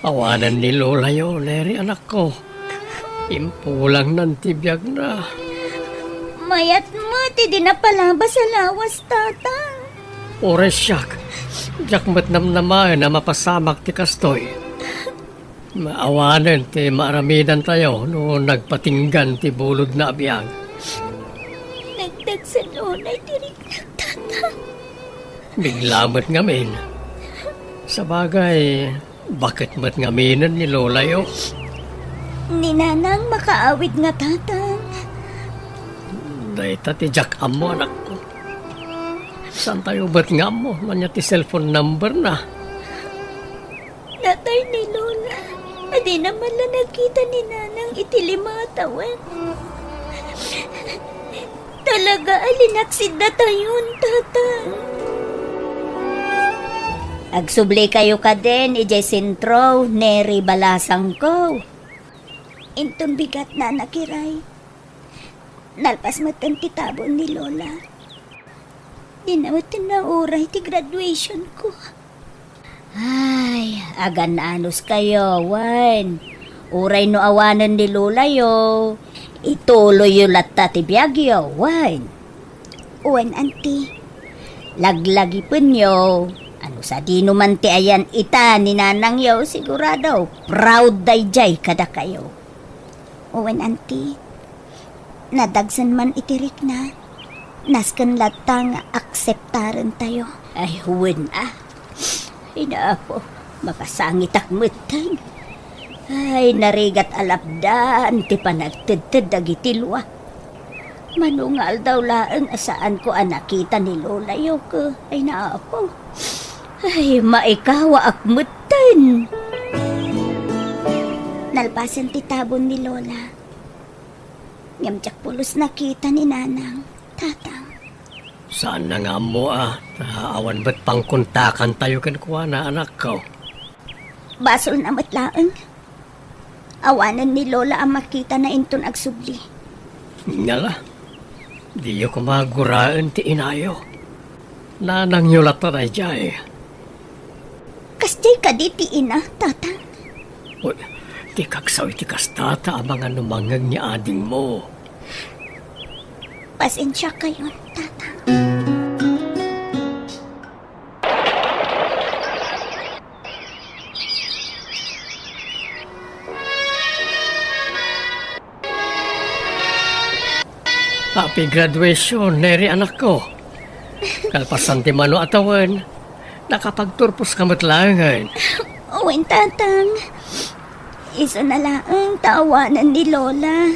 Awanan ni Lola yun, Neri anak ko. Impulang ng tibiyag na. Mayat mo ti di na palabas sa lawas tatang. Ores siyak. Jakmat namnaman na mapasamak ti kastoy. Maawanan ti maaramidan tayo no nagpatinggan ti bulod na abiyag. Nagdag sa nonay tirik nagtatang. Biglamat ngamin. Sa bagay, bakit mat ngaminan ni Lola yo? Ni Nanang makaawid nga tatang. Day ti Jack amo anak ko. Saan tayo ba't nga mo? Nanya ti cellphone number na. Natay ni Lola. Adi naman na nakita ni Nanang iti 5 taon. Talaga alinaksid na tayon, tatang. Agsubli kayo ka din, ijay sentro, neri balasang ko. Intong bigat na nakiray. Nalpas matan ti tabon ni Lola. Di na matan na oray ti graduation ko. Ay, agan anos kayo, Wan. Uray no awanan ni Lola yo. Ituloy yung latta ti biyagyo, Wan. Wan, auntie. Laglagi pun yo. Ano sa di naman ti ayan ita ni Nanang yo, sigurado. Proud dayjay kada kayo. Wan, auntie. Nadagsan man itirik na. Naskan latang akseptaran tayo. Ay, Wan Inapo, makasangit akmutan. Ay, narigat alapdan, ti panagtid-tid dagitilwa. Manungal daw laang asaan ko nakita ni Lola yo ko. Ay, naapo. Ay, maikawa akmutan. Nalpasan ti tabon ni Lola. Ngamtsak pulos nakita ni Nanang, tatang. Saan na nga mo Awan ba't pangkontakan tayo kan kuha na anak ko? Basol na matlaang. Awanan ni Lola ang makita na inton agsubli. Ngala, di ko maguraan ti inayo. Nanang yulat na jay. Kasjay ka di ti ina, tatang. Uy, ti kaksaw iti kastata ang mga numangag ni ading mo. Pasensya kayo, tatang. Happy graduation, Neri anak ko. Kalpasan ti mano atawan, nakapagturpos ka matlangan. Uwin, tatang. Iso na lang tawanan ni Lola.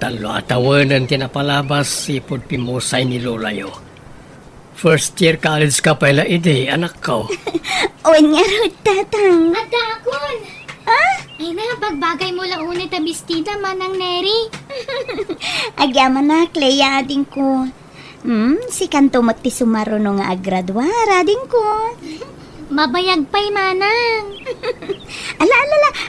Talo atawanan tinapalabas sipod pimusay ni Lola yo. First year college ka pala ide, anak ko. Uwin nga ro, tatang. Adakon! Ay na, bagbagay mo lang unit a bestida manang Neri. Agyaman na, Clea, ading ko. Si kanto mo ti sumaruno nga agradwara, ading ko. Mabayag pa'y manang. Ala,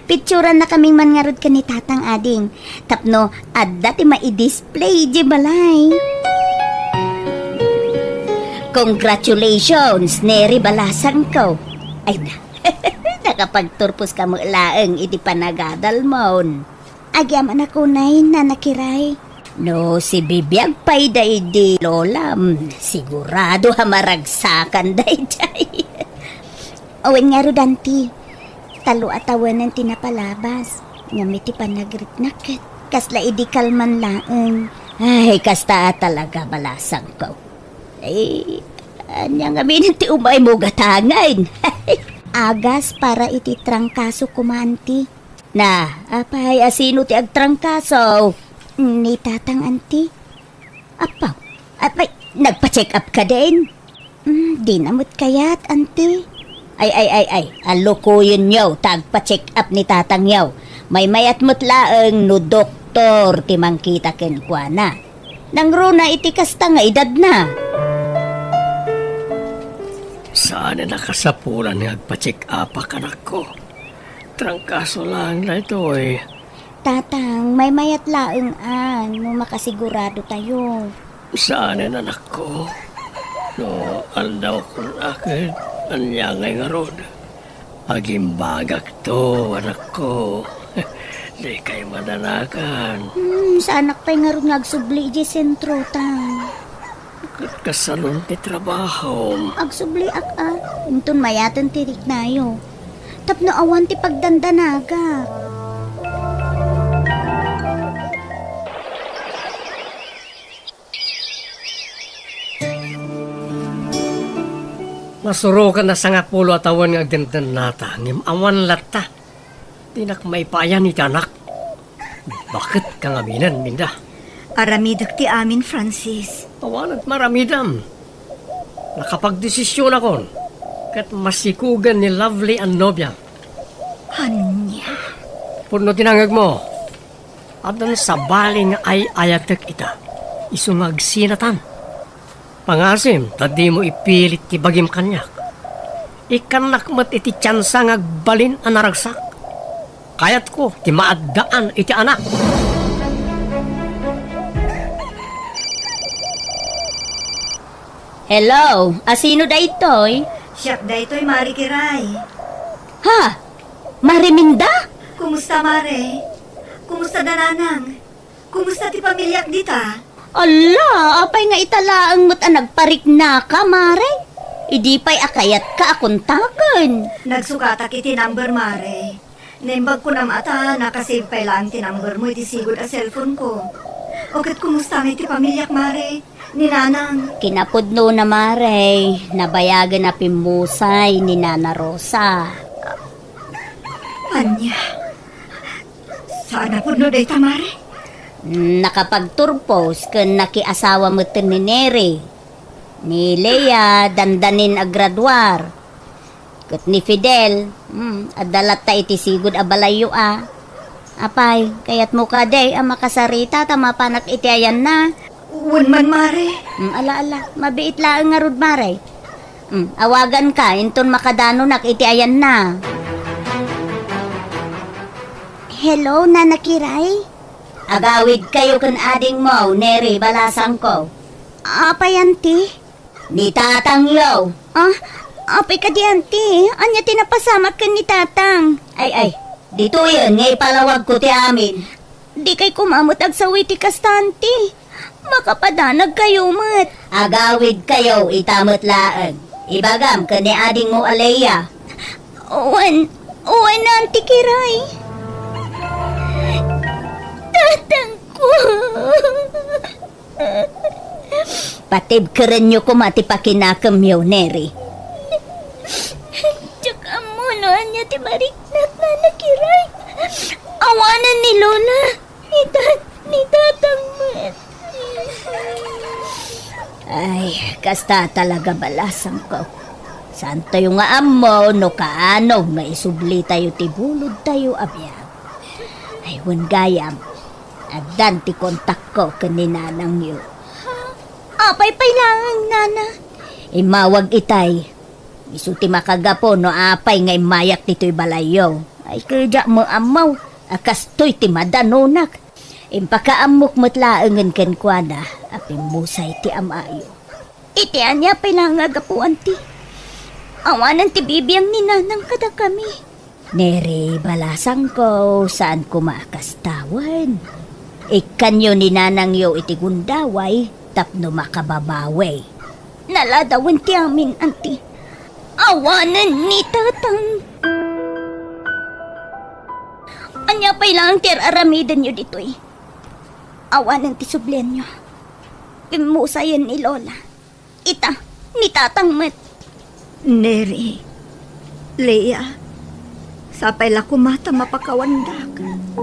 picturean na kaming mangarod ka ni tatang ading. Tapno, adda ti ma-i-display, di balay. Congratulations, Neri Balasang ko. Ay na, nakapagturpos ka mo laeng iti panagadal mon. Agyaman ako na nakiray. No, si bibiyag pa'y di Lola. Sigurado hamaragsakan day. Owen nga ro danti. Talo atawanan tinapalabas. Ngamiti panagritnaket. Kasla idi kalman laeng. Ay, kasta talaga Balasang ko. Ay, anya nga miniti umay mo gatangan. Agas para iti trangkaso kumanti. Na, apay asino ti agtrangkaso? Ni tatang anti. Apaw, apay, nagpa-check up ka din? Di namot kayat, anti. Ay, alo ko yun yaw, tagpa-check up ni tatang yaw. May mayat mo't laeng no doktor timangkita ken kwa na. Nang runa iti kasta nga edad na. Saan na nakasapulan nga agpa-check up anak ko? Trangkaso lang na ito eh. Tatang, may mayat laeng mo makasigurado tayo. Saan na anak ko? No, aldaw ko na akin. Anyangay nga ron. Agimbagak to, anak ko. Di kayo madanakan. Sa anak pa'y nga rin agsubli di sentro, tang. Kasalon ti trabaho. Agsubli inton mayatan tirik nayo. Tapno awan ti pagdandanaga. Masuro ka na sa nga pulo at awan nga agdandan nata. Ngim awan lata. Tinak may payan iti anak. Bakit kang aminan, Minda? Aramidak ti amin, Francis. Awan at maramidam. Nakapagdesisyon akon. Kat masikugan ni Lovely ang nobya. Hanya. Puno tinangag mo. At ang sabaling ay ayatek ita. Isungag sinatan. Pangasim, tadi mo ipilit ti bagim kanyak. Ikanakmat iti tsansa ngagbalin ang naragsak. Kayat ko, ti maaddaan iti anak. Hello, asino da itoy? Siyak da ito'y Mari Kiray. Ha? Mariminda? Kumusta, Mare? Kumusta dananang? Kumusta ti pamilyak dita? Ala, apay nga italaang mo't nagparik na ka, Mare. Idi pa'y akayat ka akuntakan. Nagsukata kiti number, Mare. Naimbag ko na mata, nakasave pa lang ti number mo iti sigod a cellphone ko. Okit kumusta nga iti pamilyak, Mare? Ni Nanang. Kinapudno na, Mare. Nabayagan na pimusay ni Nana Rosa. Anya. Saan na po no day Mare? Nakapagturpos kun nakiasawa mo ni Neri. Ni Lea dandanin agradwar. Kat ni Fidel, adalat ta iti sigud abalayo Apay, kayat mo ka day, makasarita, tama panak iti ayan na. Wan man, Mare. Ala, mabiit laang nga rod, Mare. Awagan ka, inton makadano nak iti ayan na. Hello, Nana Kiray? Agawid kayo kan ading mo, Neri, balasang ko. Apay, auntie? Ni Tatang yo. Apay ka di, auntie. Anya tinapasamat ka ni Tatang. Ay, dito yun, ngay palawag ko ti amin. Di kay kumamot ag sawi ti kastanti. Makapadanag kayo, mat. Agawid kayo, itamot laang. Ibagam ka ni ading mo, Alea. Uwan, Auntie Kiray. Tatang ko. Patib ka rin nyo kumati pakinakam yo, Neri. Tsaka mo, no, anya ti mariknat na nakiray. Awanan ni Lola. Ni Tatang Mat. Ay, kasta talaga balasang ko. Saan tayo nga amo, no kaano, maisubli tayo ti bulod tayo abiyag. Ay, gayam. Agdan ti kontak ko kaninanang yo. Apay lang, Nana. Imawag itay. Isuti makagapo no apay ngay mayak tito'y balayo. Ay kaya mo amaw. Akastoy ti madanonak. Impakaamok matlaangan ken kuana. Apim musay ti amayo. Iti anya pinangagapuan ti. Awanan ti bibiyang ni Nanang kada kami. Neri, balasang ko saan kumakastawan. Ikanyo ni Nanang yo iti gundaway tapno makababaway. Naladawan ti amin, auntie. Awanan ni Tatang. Anya pa'y lang tir-aramidan nyo dito'y. Awanan ti sublen nyo. Imusayan ni Lola. Ita, ni Tatang Mat. Neri, Leia, sapay la kumata mapakawandak.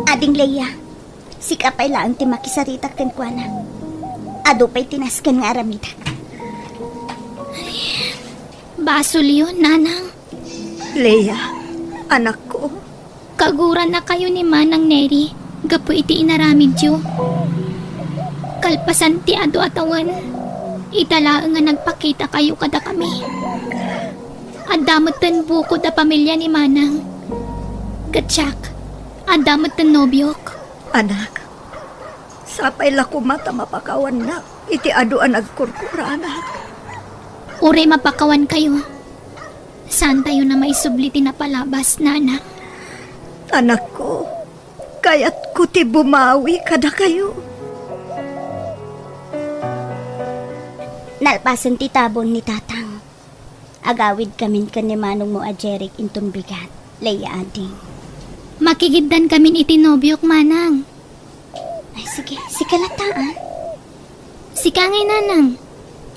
Ading Leia, si kapay lang ti makisarita ken kuana. Ado pa'y tinaskan nga aramidan. Basol yun, Nanang. Leia, anak ko. Kaguran na kayo ni Manang Neri. Gapo iti inaramid yo. Kalpasan ti ado atawan. Italaan nga nagpakita kayo kada kami. Adamot tan bukod a pamilya ni Manang. Gatsak, adamot tan nobyok. Anak, sapay la kumata mapakawandak. Iti aduan agkurkura, anak. Ure mapakawan kayo. Saan tayo na maisubliti na palabas, Nana? Anak ko, kaya't ko ti bumawi kada kayo. Nalpasan ti tabon ni Tatang. Agawid kamin ka ni Manong mo a Jeric inton bigat. Leia ading. Makigiddan kamin iti nobyok, Manang. Ay sige, sikalataan. Sika ngay, Nanang.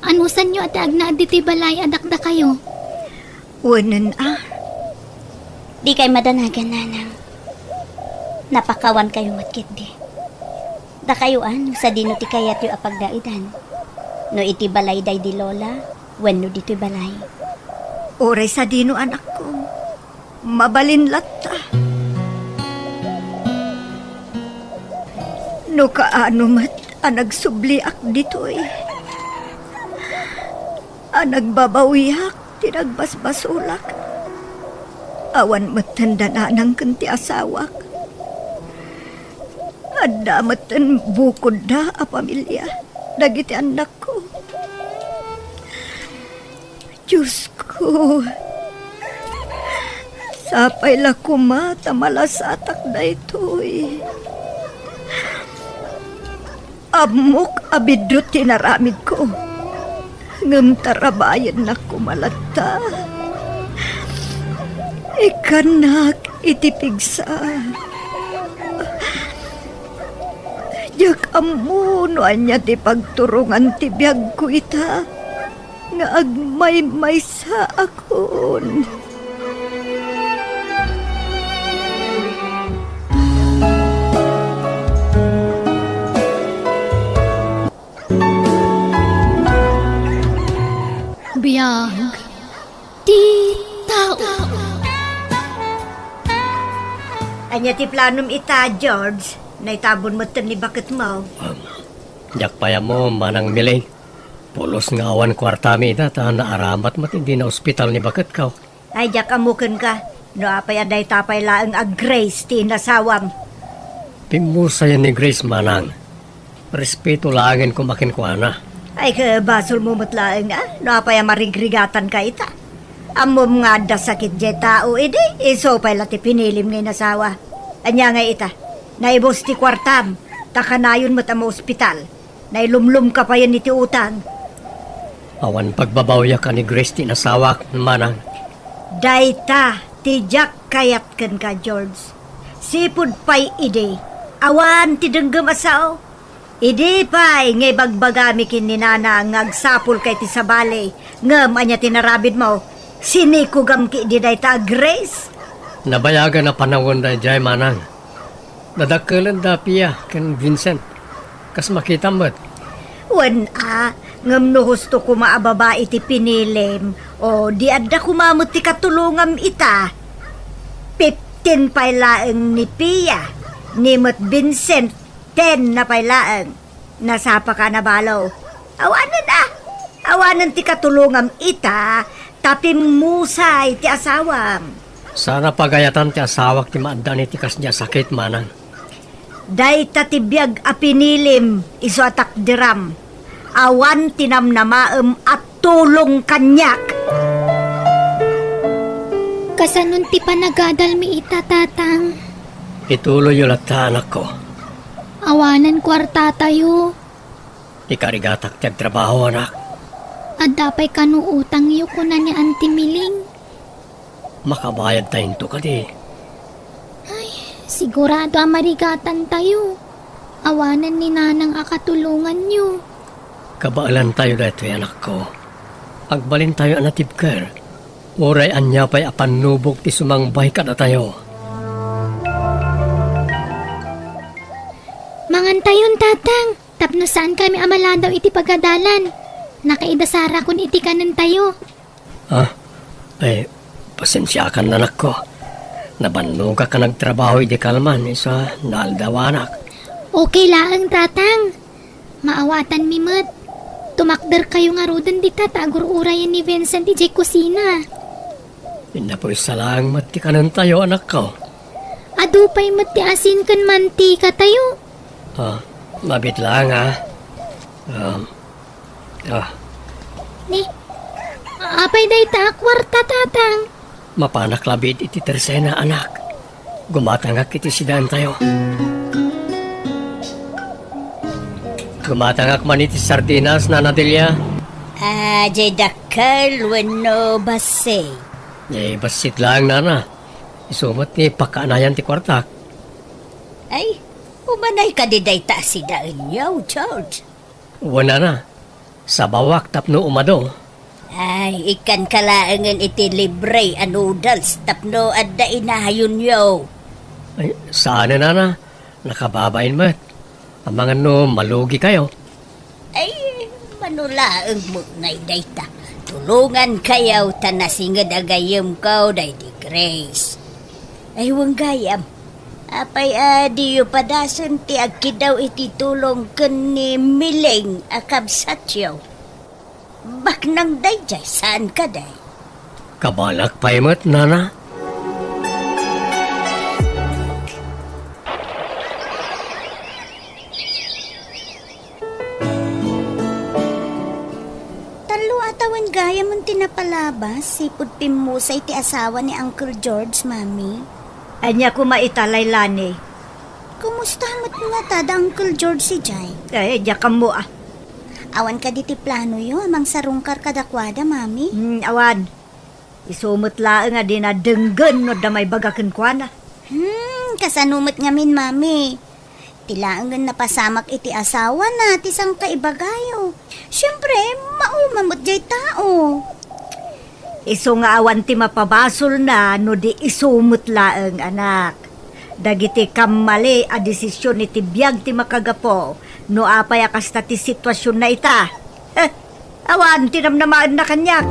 Anusan nyo at agna aditi balay adakda kayo. Wanan Di kay madanagan, Nanang. Napakawan kayo matkit di. Da kayo sa dino ti kayat yu apagdaidan. No iti balay day di Lola, wenno dito'y balay. Oray sa dino, anak ko. Mabalinlat ta. No kaano mat anagsubli-ak dito'y. Anagbabawiyak, tinagbasbasulak. Awan matanda na ng kanti asawak. Adamatan bukod da a pamilya. Dagiti anak ko. Diyos ko. Sapay la kumata malasatak na ito'y. Amok abidot tinaramid ko. Ngam tarabayan na kumalata. Ikanak itipigsa. Jak amuno anya ti pagturungan ti biyag ko ita. Nga agmay-may sa akon. Biyag. Di tao. Anya ti planom ita, George. Naitabon mo ni bakit mo. Jak paya mo manang miling. Pulos nga awan kwartami ita ta naaramat matindi na ospital ni bakit ka. Ay, jak amukin ka. No apay aday tapay laang ag Grace ti nasawam. Pimusaya ni Grace manang. Respeto langin ko makinkwana. Ay, basol mo matlaang no apay marigrigatan ka ita. Amom nga da sakit jay tao, edi, iso pa'y lati pinilim ngay nasawa. Anya nga ita, naibos ti kwartam, takanayon mo't ang ospital, nailumlum ka pa yan iti utang. Awan pagbabawya ka ni Grace ti nasawak manang. Dayta, ti Jack kayat kan ka, George. Sipod pa'y ide, awan ti denggam asaw. Ide pa'y ngay bagbagami kin ni nana ngagsapol kay ti sabali, ngam anya tinarabid mo. Sinikugam ki di dayta Grace. Nabayagan na panahon da jay manang. Nadakalan da piya ken Vincent. Kas makita mo't. Wan ngam no husto ko maababa iti pinilim. O di adda kumamot ti katulungam ita. 15 paylaeng ni Pia. Ni Mot Vincent 10 na paylaeng. Nasapa ka na balaw. Awanan ti katulungam ita. Tapi musay ti asawam. Sana pagayatan ti asawak ti maaddan iti kas niya sakit manang. Day tatibiyag apinilim iso atak diram. Awan tinamnamaem at tulong kanyak. Kasanun ti panagadal mi ita, tatang. Ituloy yung lata anak ko. Awanan kwarta tayo. Ikarigatak ti agtrabaho anak. At dapay kanuutang yu ko na ni Auntie Miling. Makabayad tayo to ka di. Sigurado marigatan tayo. Awanan ni nanang akatulungan nyo. Kabaalan tayo dito anak ko. Agbalin tayo anatibker. Uray anya pa'y apanubog ti sumangbay ka na tayo. Mangan tayon, tatang. Tapno saan kami amaladaw iti pagadalan. Nakaidasara kun iti kanan tayo. Ay, pasensya ka na anak ko. Nabanong ka nagtrabaho iti kalman isa naaldawanak. Okay lang, tatang. Maawatan mi mat. Tumakder kayo nga rodan di tatagur urayan ni Vincent di kusina. Hindi po isa lang mati kanan tayo anak ko. Adupay mati asin kan mantika tayo. Mabit lang Ni, apay day ta kwarta, tatang. Mapanak labid iti tersena anak. Gumatangak iti sidan tayo. Gumatangak man iti sardinas na Nadelia. Jay dakal wano base. Basit lang nana. Isumat ni pakaanayan ti kwartak. Ay, umanay ka di day ta si daan yaw, George. Wala na. Sa bawak tapno umado. Ay, ikan kalaangan iti libre a noodles tapno adda inahayon yaw. Ay, saan na na? Nakababain mat. Ang mga no, malugi kayo. Ay, manulaang mo ngay dayta. Tulungan kayaw tanasingad agayam ko day di Grace. Ay, wang gayam. Apay diyo padasan ti agkidaw iti tulong ken ni Miling akabsatyaw. Bak nang dayjay, saan ka day? Kabalak pa imat, nana. Talo atawan gaya mong tinapalabas, sipod pimusay ti asawa ni Uncle George, Mami. Anya ko maitalay lani. Kumusta mo't nga tada Uncle George si Jay? Ay, jakam mo Awan ka diti plano yo, amang sarungkar kadakwada, Mami. Awan. Isumot laang nga din na denggan no damay bagakan kwa na. Kasanumot ngamin, Mami. Tilaangan napasamak iti asawa na, tisang kaibagayo. Siyempre, maumamot jay tao. Iso nga awan ti mapabasol na no di isumot laang anak. Dagiti kamali a desisyon iti biyag ti makagapo no apay akasta ti sitwasyon na ita. Awan tinamnamaan na kanyak.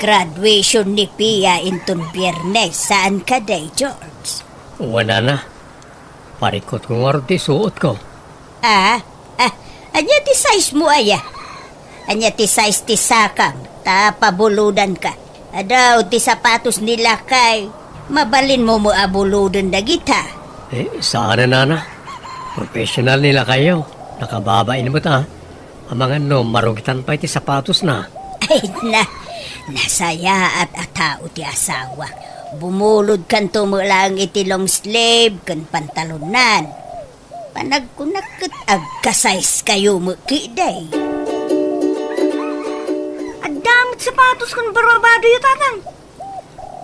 graduation ni Pia inton Biyernes. Saan ka day, George? Wala na. Parikot ko nga rin ti suot ko. Anya ti size mo aya? Anya ti size ti sakang, pabuludan ka. Adaw ti sapatos nila kay, mabalin mo abuludan na gita. Saan na? Professional nila kayo. Nakababain mo ta. Ang mga marugitan pa iti sapatos na. Ay nasaya at atao ti asawa. Bumulod kan tumulang iti long sleeve kan pantalonan. Panagkunakit agkasize kayo mo kiday. Adamot sapatos kung barabado yung tatang.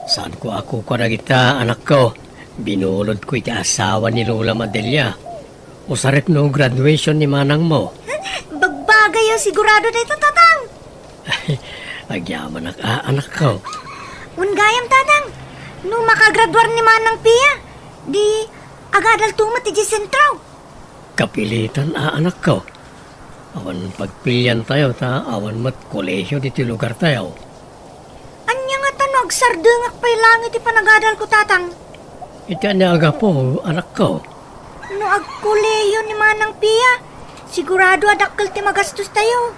Saan ko ako kita, anak ko? Binulod ko iti asawa ni Lola Madelia. O sarip no graduation ni manang mo. Bagbagay yung sigurado na ito, tatang. Agyaman anak ko. Ungayam, tatang. Nung makagraduar ni Manang Pia, di agadal tumat iti sentraw. Kapilitan anak ko. Awan pagpilyan tayo awan mat kolehiyo diti lugar tayo. Anya nga tanog, sardungak pa'y langit ipanagadal ko, tatang. Iti anaga po, anak ko. No agkuleyo ni Manang Pia, sigurado adakkel ti magastos tayo.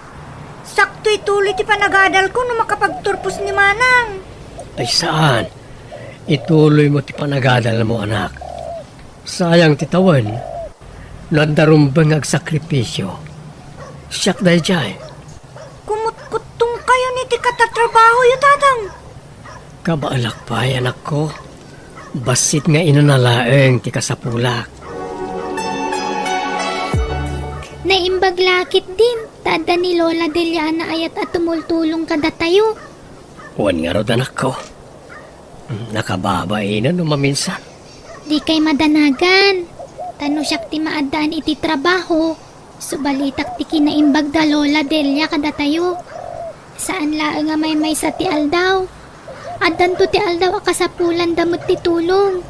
Sakto ituloy ti panagadal ko no makapagturpos ni Manang. Ay saan? Ituloy mo ti panagadal mo, anak. Sayang ti tawan. Nandarumbang agsakripisyo. Siyak dahil dyan. Kumut-kutong kayo ni ti katatrabaho yung tatang. Kabaalak pa, anak ko. Basit nga inanalaeng ti kasapulak. Naimbaglakit din, tada ni Lola Deliana ayat at tumultulong kada tayo. Huwan nga ro, anak ko. Nakababae na maminsan. Di kay madanagan. Tano siyak ti maadaan iti trabaho. Subalitak ti kinaimbag da Lola Delia kada tayo. Saan laang nga may sa ti aldaw. Adan to ti aldaw akasapulan damot ti tulong.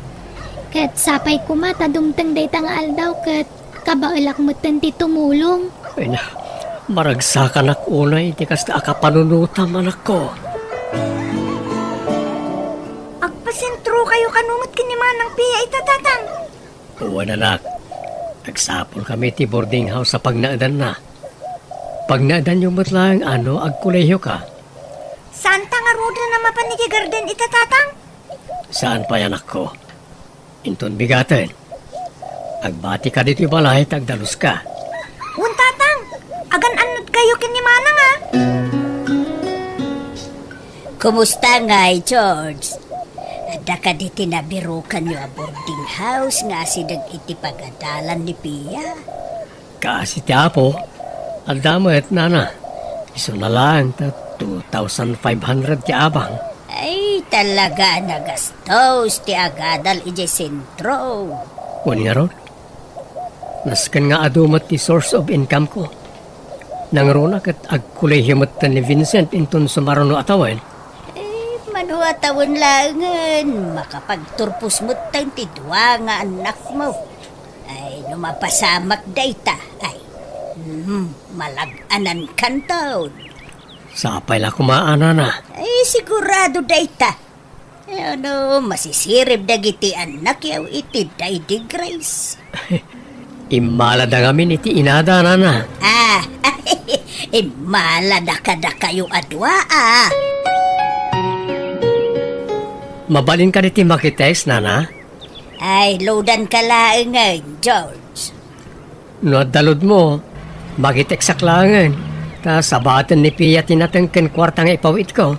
Ket sapay kumata dumteng day nga aldaw ket kabaulak moten ti tumulong. Ay na, maragsakan ak unay, di kasta akapanunutam, anak ko. Agpasentro kayo kanumot kini Manang Pia itatatang. Uwan, anak. Nagsapol kami ti boarding house sa pagnaadan na. Pagnaadan yung matlang agkulehiyo ka. Saan nga roda na mapanigi garden itatatang? Saan pa, anak ko? Inton bigaten. Agbati ka dito yung balay, tagdalos ka. Tatang, agan-anod kayo kini Manang ha? Kumusta nga, George? Ada ka di tinabirukan nyo a boarding house nga sidag iti pagadalan ni Pia. Kasi ti Apo, ang damat, nana. Iso na lang, 2,500 ti abang. Ay, talaga nagastos ti agadal ije sentro. Wani nga ron. Naskan nga adumat ti source of income ko. Nangruna kat agkulehiyo matan ni Vincent inton sumaruno atawan. Manua tawon langan, makapagturpos mo tang tidwa nga anak mo. Ay, numapasamak dayta. Ay, malaganan kan taon. Sapay la kumaana na. Ay, sigurado dayta. Ano, masisirib dagiti anak yaw iti day Grace. Imalada ngamin iti inada na. Imalada kada kayo adwa Mabalin ka diti makitex, nana? Ay, loadan ka laangan, George. No, dalod mo, makitex saklangan. Ta sabatan ni Pia tinatangken kwartang ipawit ko.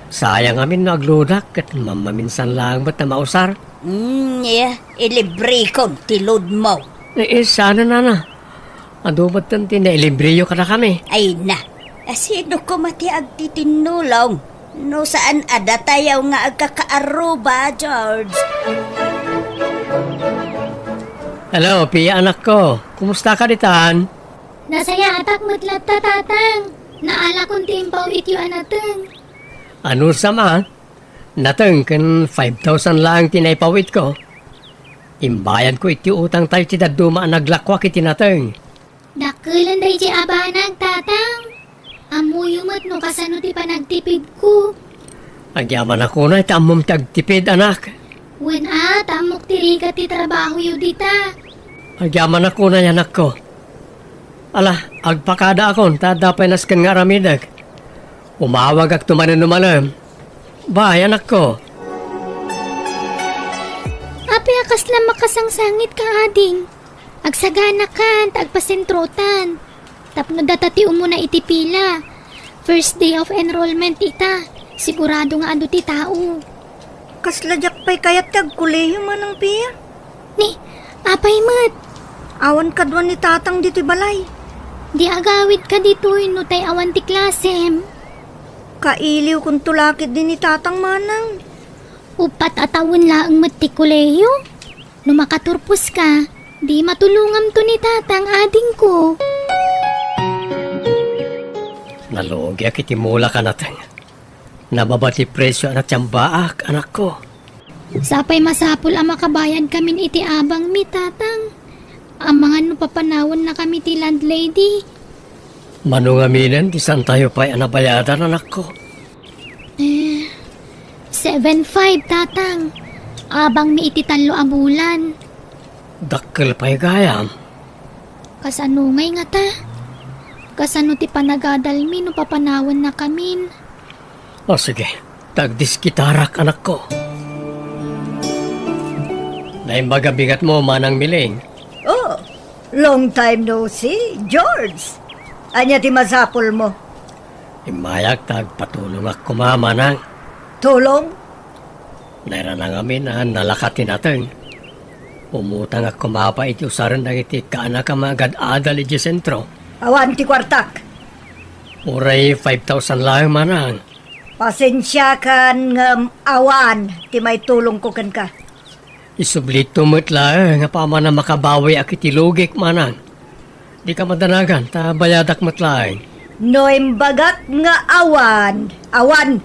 Sayang amin no agludak at mamaminsan lang ba't na mausar? Ilibre kong tilod mo. Sana, nana. Adumat tanti na ilibriyo ka na kami. Ay na, sino ko mati agtitinulong? No saan ada tayaw nga agkakaaruba, George? Hello, Pia, anak ko. Kumusta ka ditan? Nasaya atak mutlat tatang. Naala kong timpaw ityo anateng. Ano sama? Nateng kan 5,000 lang tinaipawit ko. Imbayan ko iti utang tayo ti daduma naglakwak iti nateng. Dakulan day di abanag tatang. Amuyumot no kasano ti panagtipid ko. Agyaman ako na itamom tagtipid, anak. Wen tamok tiriga ti trabaho yu dita. Agyaman ako na anak ko. Ala, agpakada akon, tadapay naskan nga ramidag. Umawag ak tumanin numalam. Bay, anak ko. Api akas lang makasangsangit ka ading. Agsagana kan, tagpasentrutan. Tapno datati umuna itipila. First day of enrollment ita. Sigurado nga ando ti tao. Kasladyak pa'y kayat tagkuleyo manang piya. Ni, apay mat. Awan kadwan ni tatang dito balay. Di agawid ka dito no tay awan ti klasem. Kailiw kung tulakit din ni tatang manang. Upat atawon laang mat ti kuleyo. No makaturpos ka, di matulungam to ni tatang ading ko. Nalugi ak itimula ka natin. Nababati presyo anak tiyambaak, anak ko. Sapay masapul ang makabayad kami iti abang mi tatang. Ang mga nupapanawon na kami ti landlady. Manungaminen, di saan tayo pa'y anabayadan, anak ko. 7.5 tatang. Abang mi iti talo a bulan. Dakkel pa'y gayam. Kasanungay nga ta. Kasano ti panagadalmi no papanawan na kamin. O sige, tagdiskitarak, anak ko. Naimbagabigat mo, manang miling. Oh, long time no see, George. Anya ti masapol mo? Imayak tagpatulong ak kumamanang. Tulong? Naira na ngamin na nalakatin natin. Umutang ak kumapa iti usaran na iti kaanak ka magad-adal iti sentro. Awan ti kwartak. Uray 5,000 lang manang. Pasensya kan ngam awan ti may tulong ko kan ka. Isublit tumot lang nga pa man na makabawi ak iti lugik manang. Di ka madanagan, tabayadak matlaeng. No imbagat nga awan. Awan.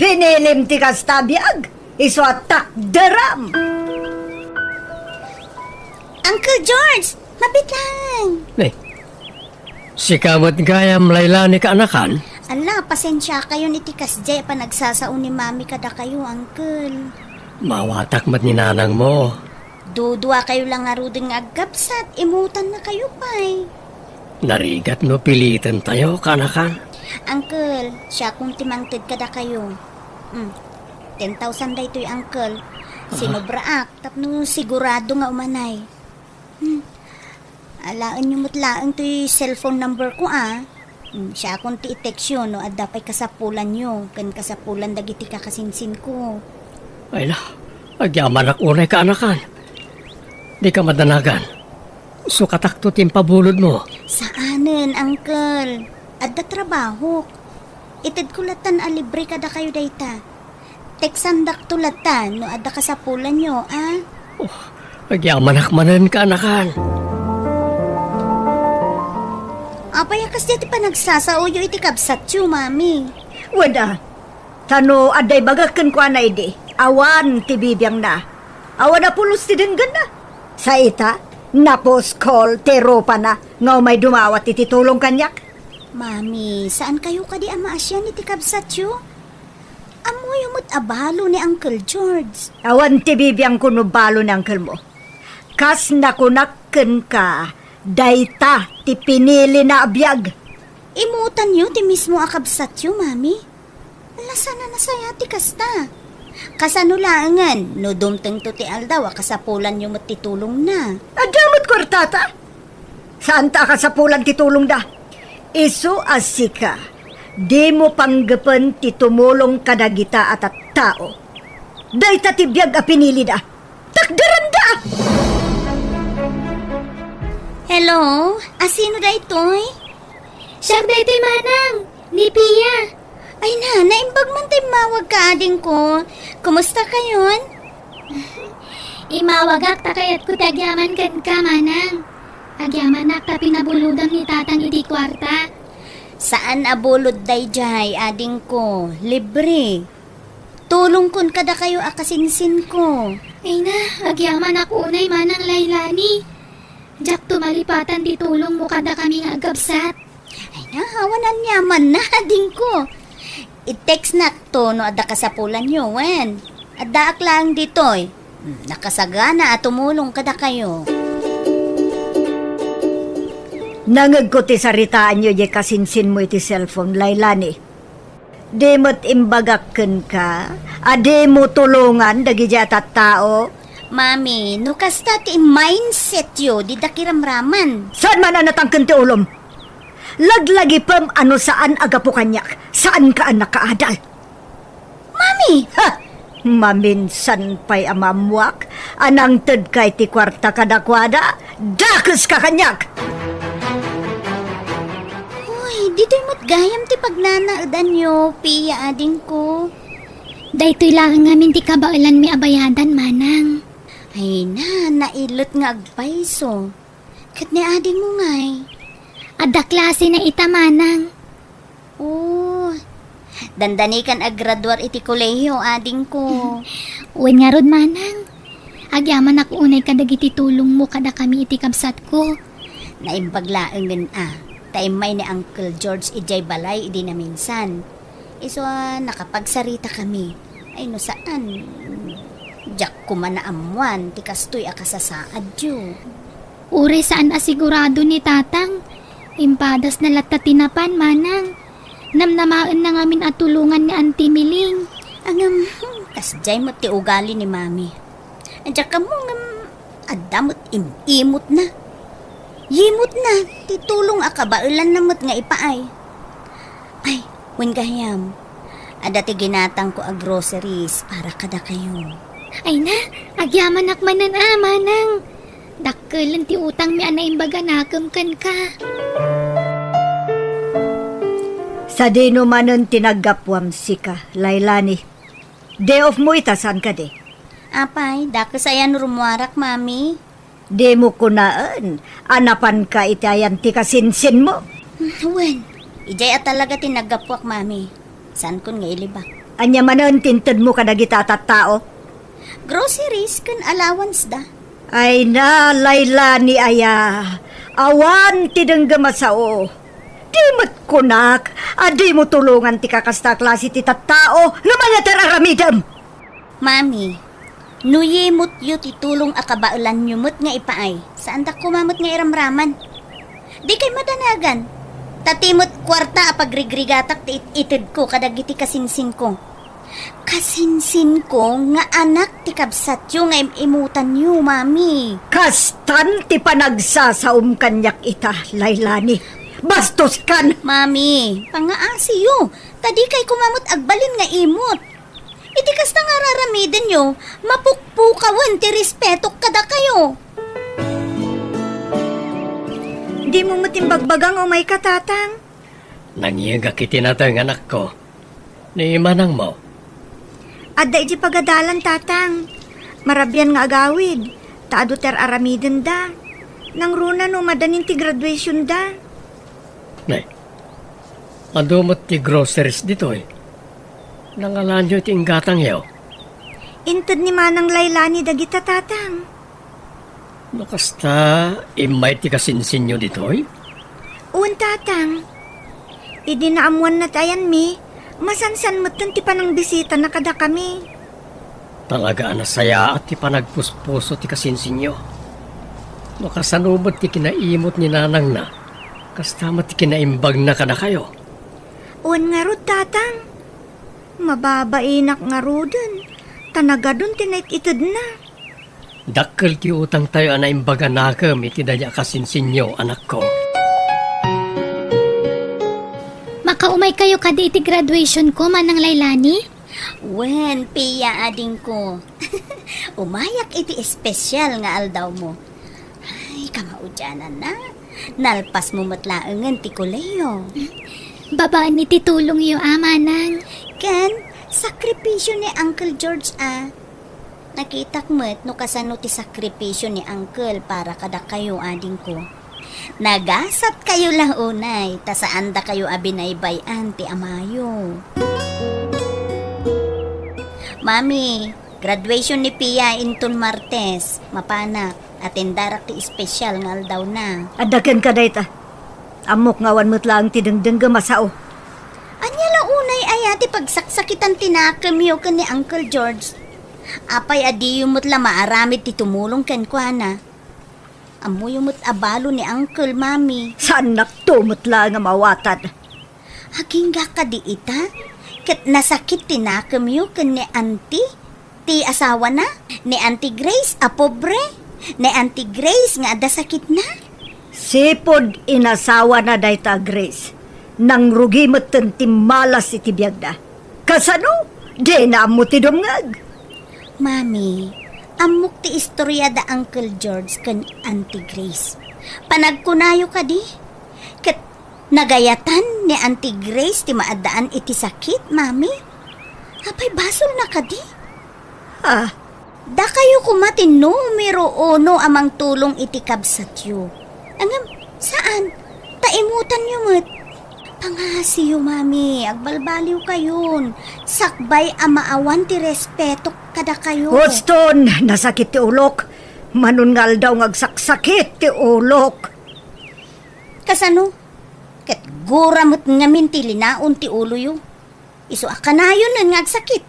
Pinilim ti kastabiag. Iso atak daram. Uncle George, mabit lang. Si kamot gayam laylani ka anakan. Ala, pasensya kayo ni Tikas Jay pa nagsasaon ni Mami kada kayo, Uncle. Mawatak mat ni nanang mo. Dudua kayo lang aruding agkapsat, imutan na kayo pa'y. Narigat no pilitan tayo kanakan. Uncle, siya kung timangtid kada kayo. 10,000 da ito'y Uncle. Sinobraak, tapno sigurado nga umanay. Alaan nyo mutlaang to'y cellphone number ko siya akong ti-text yun, no, at dapat kasapulan nyo. Kan kasapulan dagiti kakasinsin ko. Ay na, agyaman ak unay ka anakan. Di ka madanagan. Sukatak to timpabulod mo. Saanen, Uncle? Adda trabaho. Itid kulatan a libre kada kayo dayta. Teksandak tulatan, no, adda kasapulan nyo, Agyaman ak manan ka anakan. Apay akas dati pa nagsasauyo iti kabsat yu, Mami. Wada. Tano aday bagakan ko anay di. Awan ti bibiyang na. Awan na pulos ti denggan na. Sa ita, napos call teropa na. Ngaw may dumawat iti tulong kanyak. Mami, saan kayo kadi ama asyan iti kabsat yu? Amoy umot abalo ni Uncle George. Awan ti bibiyang kunubalo ng uncle mo. Kas nakunakken ka. Dayta, ti pinili na abiyag. Imutan nyo, ti mismo akabsat yu, Mami. Lasa na nasaya ti kasta. Kasanulangan, no dumteng to ti aldaw, kasapulan nyo matitulong na. Adamot kwartata. Saan ta kasapulan titulong da? Isu asika. Di mo panggapan ti tumulong kadagita at tao. Dayta ti biyag a pinili da. Takdaran da! Hello? Asino da ito'y? Siyak da ito'y manang, ni Pia. Ay na, naimbag man tayo mawag ka ading ko. Kumusta kayon? Imawagak ta kayat ko tagyaman kan ka manang. Agyaman ak ta pinabuludan ni tatang iti kwarta. Saan abulod day jay, ading ko? Libre. Tulong kun kada kayo akasinsin ko. Ay na, agyaman ako unay manang laylani. Jak tumalipatan di tulong mo kada kami nga agabsat. Ay na, hawanan yaman na, ading ko. I-text na to no ada kasapulan nyo, wen. Ada lang ditoy. Nakasagana at tumulong kada kayo. Nangag ko ti saritaan nyo di kasinsin mo iti cellphone, Lailani. Di mo't imbagakken ka, adi mo tulungan dagi di atat tao. Mami, no kasta ti mindset yo di dakiramraman. Saan man anatangken ti ulom? Laglagi pam ano saan agapo kanyak, saan ka anak kaadal? Mami! Ha! Maminsan pa'y amamwak, anang ted kay ti kwarta kadakwada, dakes ka kanyak! Uy, dito'y mo't gayam ti pagnanaadan nyo, piya ading ko. Daytoy lang ngamin ti kabailan mi abayadan, manang. Ay na, nailot nga agpaiso. Kat ni ading mo ngay. Ada klase na ita, manang. Oh, dandanikan aggraduar iti kolehiyo, ading ko. Uwan nga rod, manang. Agyaman ako unay kadagiti tulong mo kada kami iti kabsat ko. Naimbaglaang taimay ni Uncle George ijay balay idi na minsan. Iso nakapagsarita kami. Ay no saan? Diyak kumanaamuan, ti kastoy akasasaad yo. Ure saan asigurado ni tatang. Impadas na latta tinapan, manang. Namnamaan na ngamin at tulungan ni Auntie Miling. Angam, kasjay mo ti ugali ni Mami. Andiyak ka mo adamot imot na. Yimot na, titulong akabailan namot nga ipaay. Ay, wen gayam. Ada ti ginatang ko ag groceries para kada kayo. Ay na, agyaman akmanan manang. Dakkelan ti utang mi anay imbaga nakam kan ka. Sa dino manon tinagapwam sika, Lailani. Day off mo itasan ka di. Apay, dako sayan rumwarak, Mami. Di mo kunaan, anapan ka itayan ti kasinsin mo. Wen, ijay at talaga tinagapwak, Mami. San kun nga ilibak? Anya manon tinted mo kadagita at tao. Groceries kun allowance da. Ay na, Lailani aya. Awan tidengga masao. Di mo't kunak, adi mo tulungan ti kakasta klase ti tattao naman na teraramidam. Mami, nuyimot yu titulong akabailan nyumot nga ipaay. Saan da kumamot nga iramraman? Di kay madanagan. Tatimot kwarta apagrigrigatak ti itid ko kadagiti kasinsin ko. Kasinsin ko nga anak ti kabsat yu nga imutan yu, Mami. Kastan ti panagsasaum kanyak ita, Lailani. Bastos kan! Mami, pangaasi yu. Tadi kay kumamot agbalin nga imot. Iti kasta nga raramidin nyo, mapukpukawan ti respeto kada kayo. Di mo matimbagbagang o may katatang. Nangyagak itinatang anak ko. Ni manang mo. Adda iti pagadalan tatang. Marabyan nga agawid. Taado ter aramiden da. Nang runa no madanin ti graduation da. Nay, adumot ti groceries dito eh. Nangalan nyo ti inggatang yaw. Inted ni manang Lailani dagita tatang. Nakasta, imay ti kasinsin nyo dito eh. Uwan tatang. Idi naamuan na tayan mi. Masansan mo ti panang bisita na kada kami. Talaga anasaya at ti panagpuspuso ti kasinsin nyo. Nakasanubot ti kinaimot ni nanang na. Kastama ti kinaimbag na kada kayo. Uwan nga ro tatang. Mababainak nga ro dun. Tanaga dun tinait itid na. Dakkel ti utang tayo anaimbaga nakam iti daya kasinsin nyo, anak ko. Makaumay kayo kada iti graduation ko, manang Lailani? Wen, piya ading ko. Umayak iti espesyal nga aldaw mo. Ay, kamaudyanan na. Nalpas mo matlaangan ti koleyo. Babaan iti tulong iyo, manang. Ken, sakripisyo ni Uncle George Nakitak mo't no kasano ti sakripisyo ni Uncle para kada kayo ading ko. Nagasat kayo lang unay, ta saan da kayo abinaybayan ti amayo. Mami, graduation ni Pia inton Martes, mapanak, atendarak ti espesyal nga aldaw na. Adakan ka dayta. Amok ngawan mo't lang ti dengdeng masao. Anya la una Ay, ati pagsaksakitan tinakam yo ka ni Uncle George. Apay adi yumot la maaramid ti tumulong ken kuana. Amo yumot abalo ni Uncle, Mami. Saan naktumot lang nga mawatad? Hagingga ka di ita? Kat nasakit tinakam yo ken ni Auntie. Ti asawa na? Ni Auntie Grace, pobre? Ni Auntie Grace nga ada sakit na? Sipod inasawa na dayta Grace. Nang rugi mo malas iti biyagda. Kasano? Di na mo ti dumngag. Mami, amok ti istorya da Uncle George kan Auntie Grace. Panagkunayo ka di? Kat nagayatan ni Auntie Grace ti maadaan iti sakit, Mami? Apay basol na ka di? Ah, Da kayo kumati numero 1 amang tulong iti kabsatyo. Angam, saan? Taimutan nyo mo't. Pangasiyo, Mami. Agbalbaliw kayon. Sakbay amaawan ti respeto kada kayo. Boston, nasakit ti ulok. Manungal daw ngagsaksakit ti ulok. Kasano? Kat guramot ngamin ti linaon ti ulo yo. Iso akanayon na ngagsakit.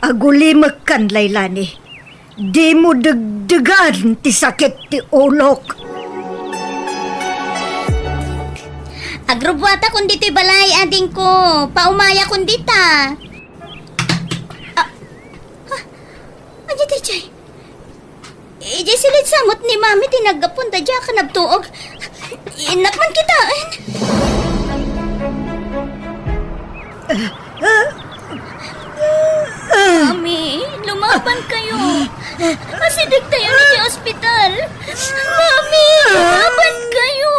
Agulimak kan, Laylani. Di mo dagdagan ti sakit ti ulok. Agrobwata kundi ti balay ading ko. Paumaya kundi ta. Adi ti chay. Iji silit samot ni Mami tinagapon da dya ka nabtuog. Inakman kita. Mami, lumaban kayo. Masidig tayo ni di ospital. Mami, lumaban kayo.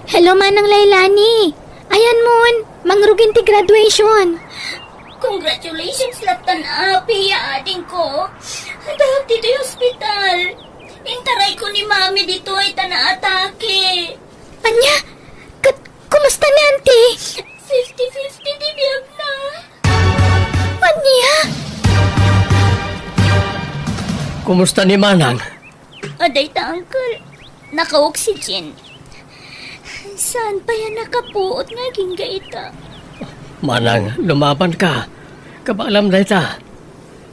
Hello, Manang Laylani. Ayan mon, mangrugin ti graduation. Congratulations, Latan Api, ading ko. Dahil dito yung hospital. Intaray ko ni Mami dito ay tanaatake. Anya, kumusta ni auntie? 50-50 di biyag na. Anya? Kumusta ni Manang? Aday ta, Uncle. Naka-oxygen. Saan pa yan nakapuot nga gingga ita? Manang, lumaban ka. Kabaalam na ita.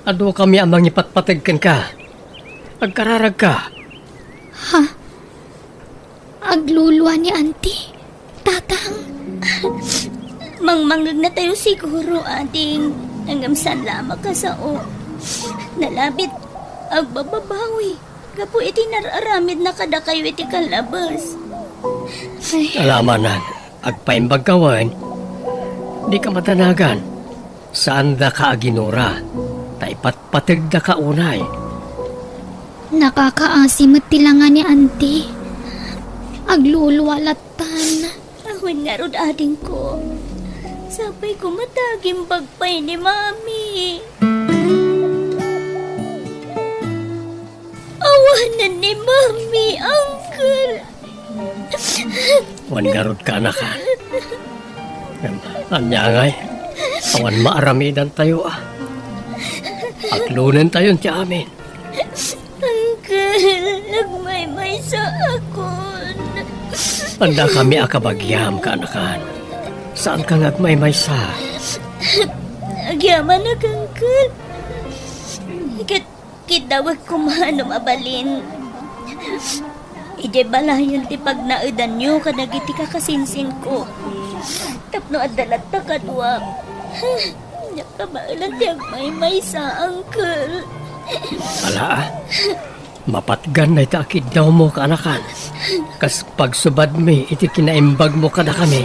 Ado kami amang ipatpatigkan ka. Agkararag ka. Ha? Agluluwa ni auntie. Tatang. Mangmangag na tayo siguro, ading. Hanggang lama ka sa o. Nalabit, agbababawi. Gapo iti nararamid na kada kayo iti kalabas. Alaman na, agpaimbag kawan. Di ka matanagan. Saan da ka aginura? Taipatpatig da ka unay. Nakakaasimot tilangan ni auntie. Agluluwalatan. Awan nga rod ading ko. Sabay ko mataging bagpay ni Mami. Awanan ni Mami, Uncle. Wan garod ka na ka. Anyangay, awan maaramidan tayo ah. Aglunan tayo ti amin. Uncle, nagmaymay sa akon. Anda kami akabagyam ka anakan. Saan ka ngagmaymay sa? Agyaman na, Uncle. Kitawag kumahanong abalin. Ije balayan ti pagnaudan nyo kanagiti kakasinsin ko. Tapno adalat ta kadwa. Nakabailan ti agmaymay sa, Uncle. Ala ah. Mapatgan na ita akid daw mo ka anakan. Kas pagsubad mi iti kinaimbag mo kada kami.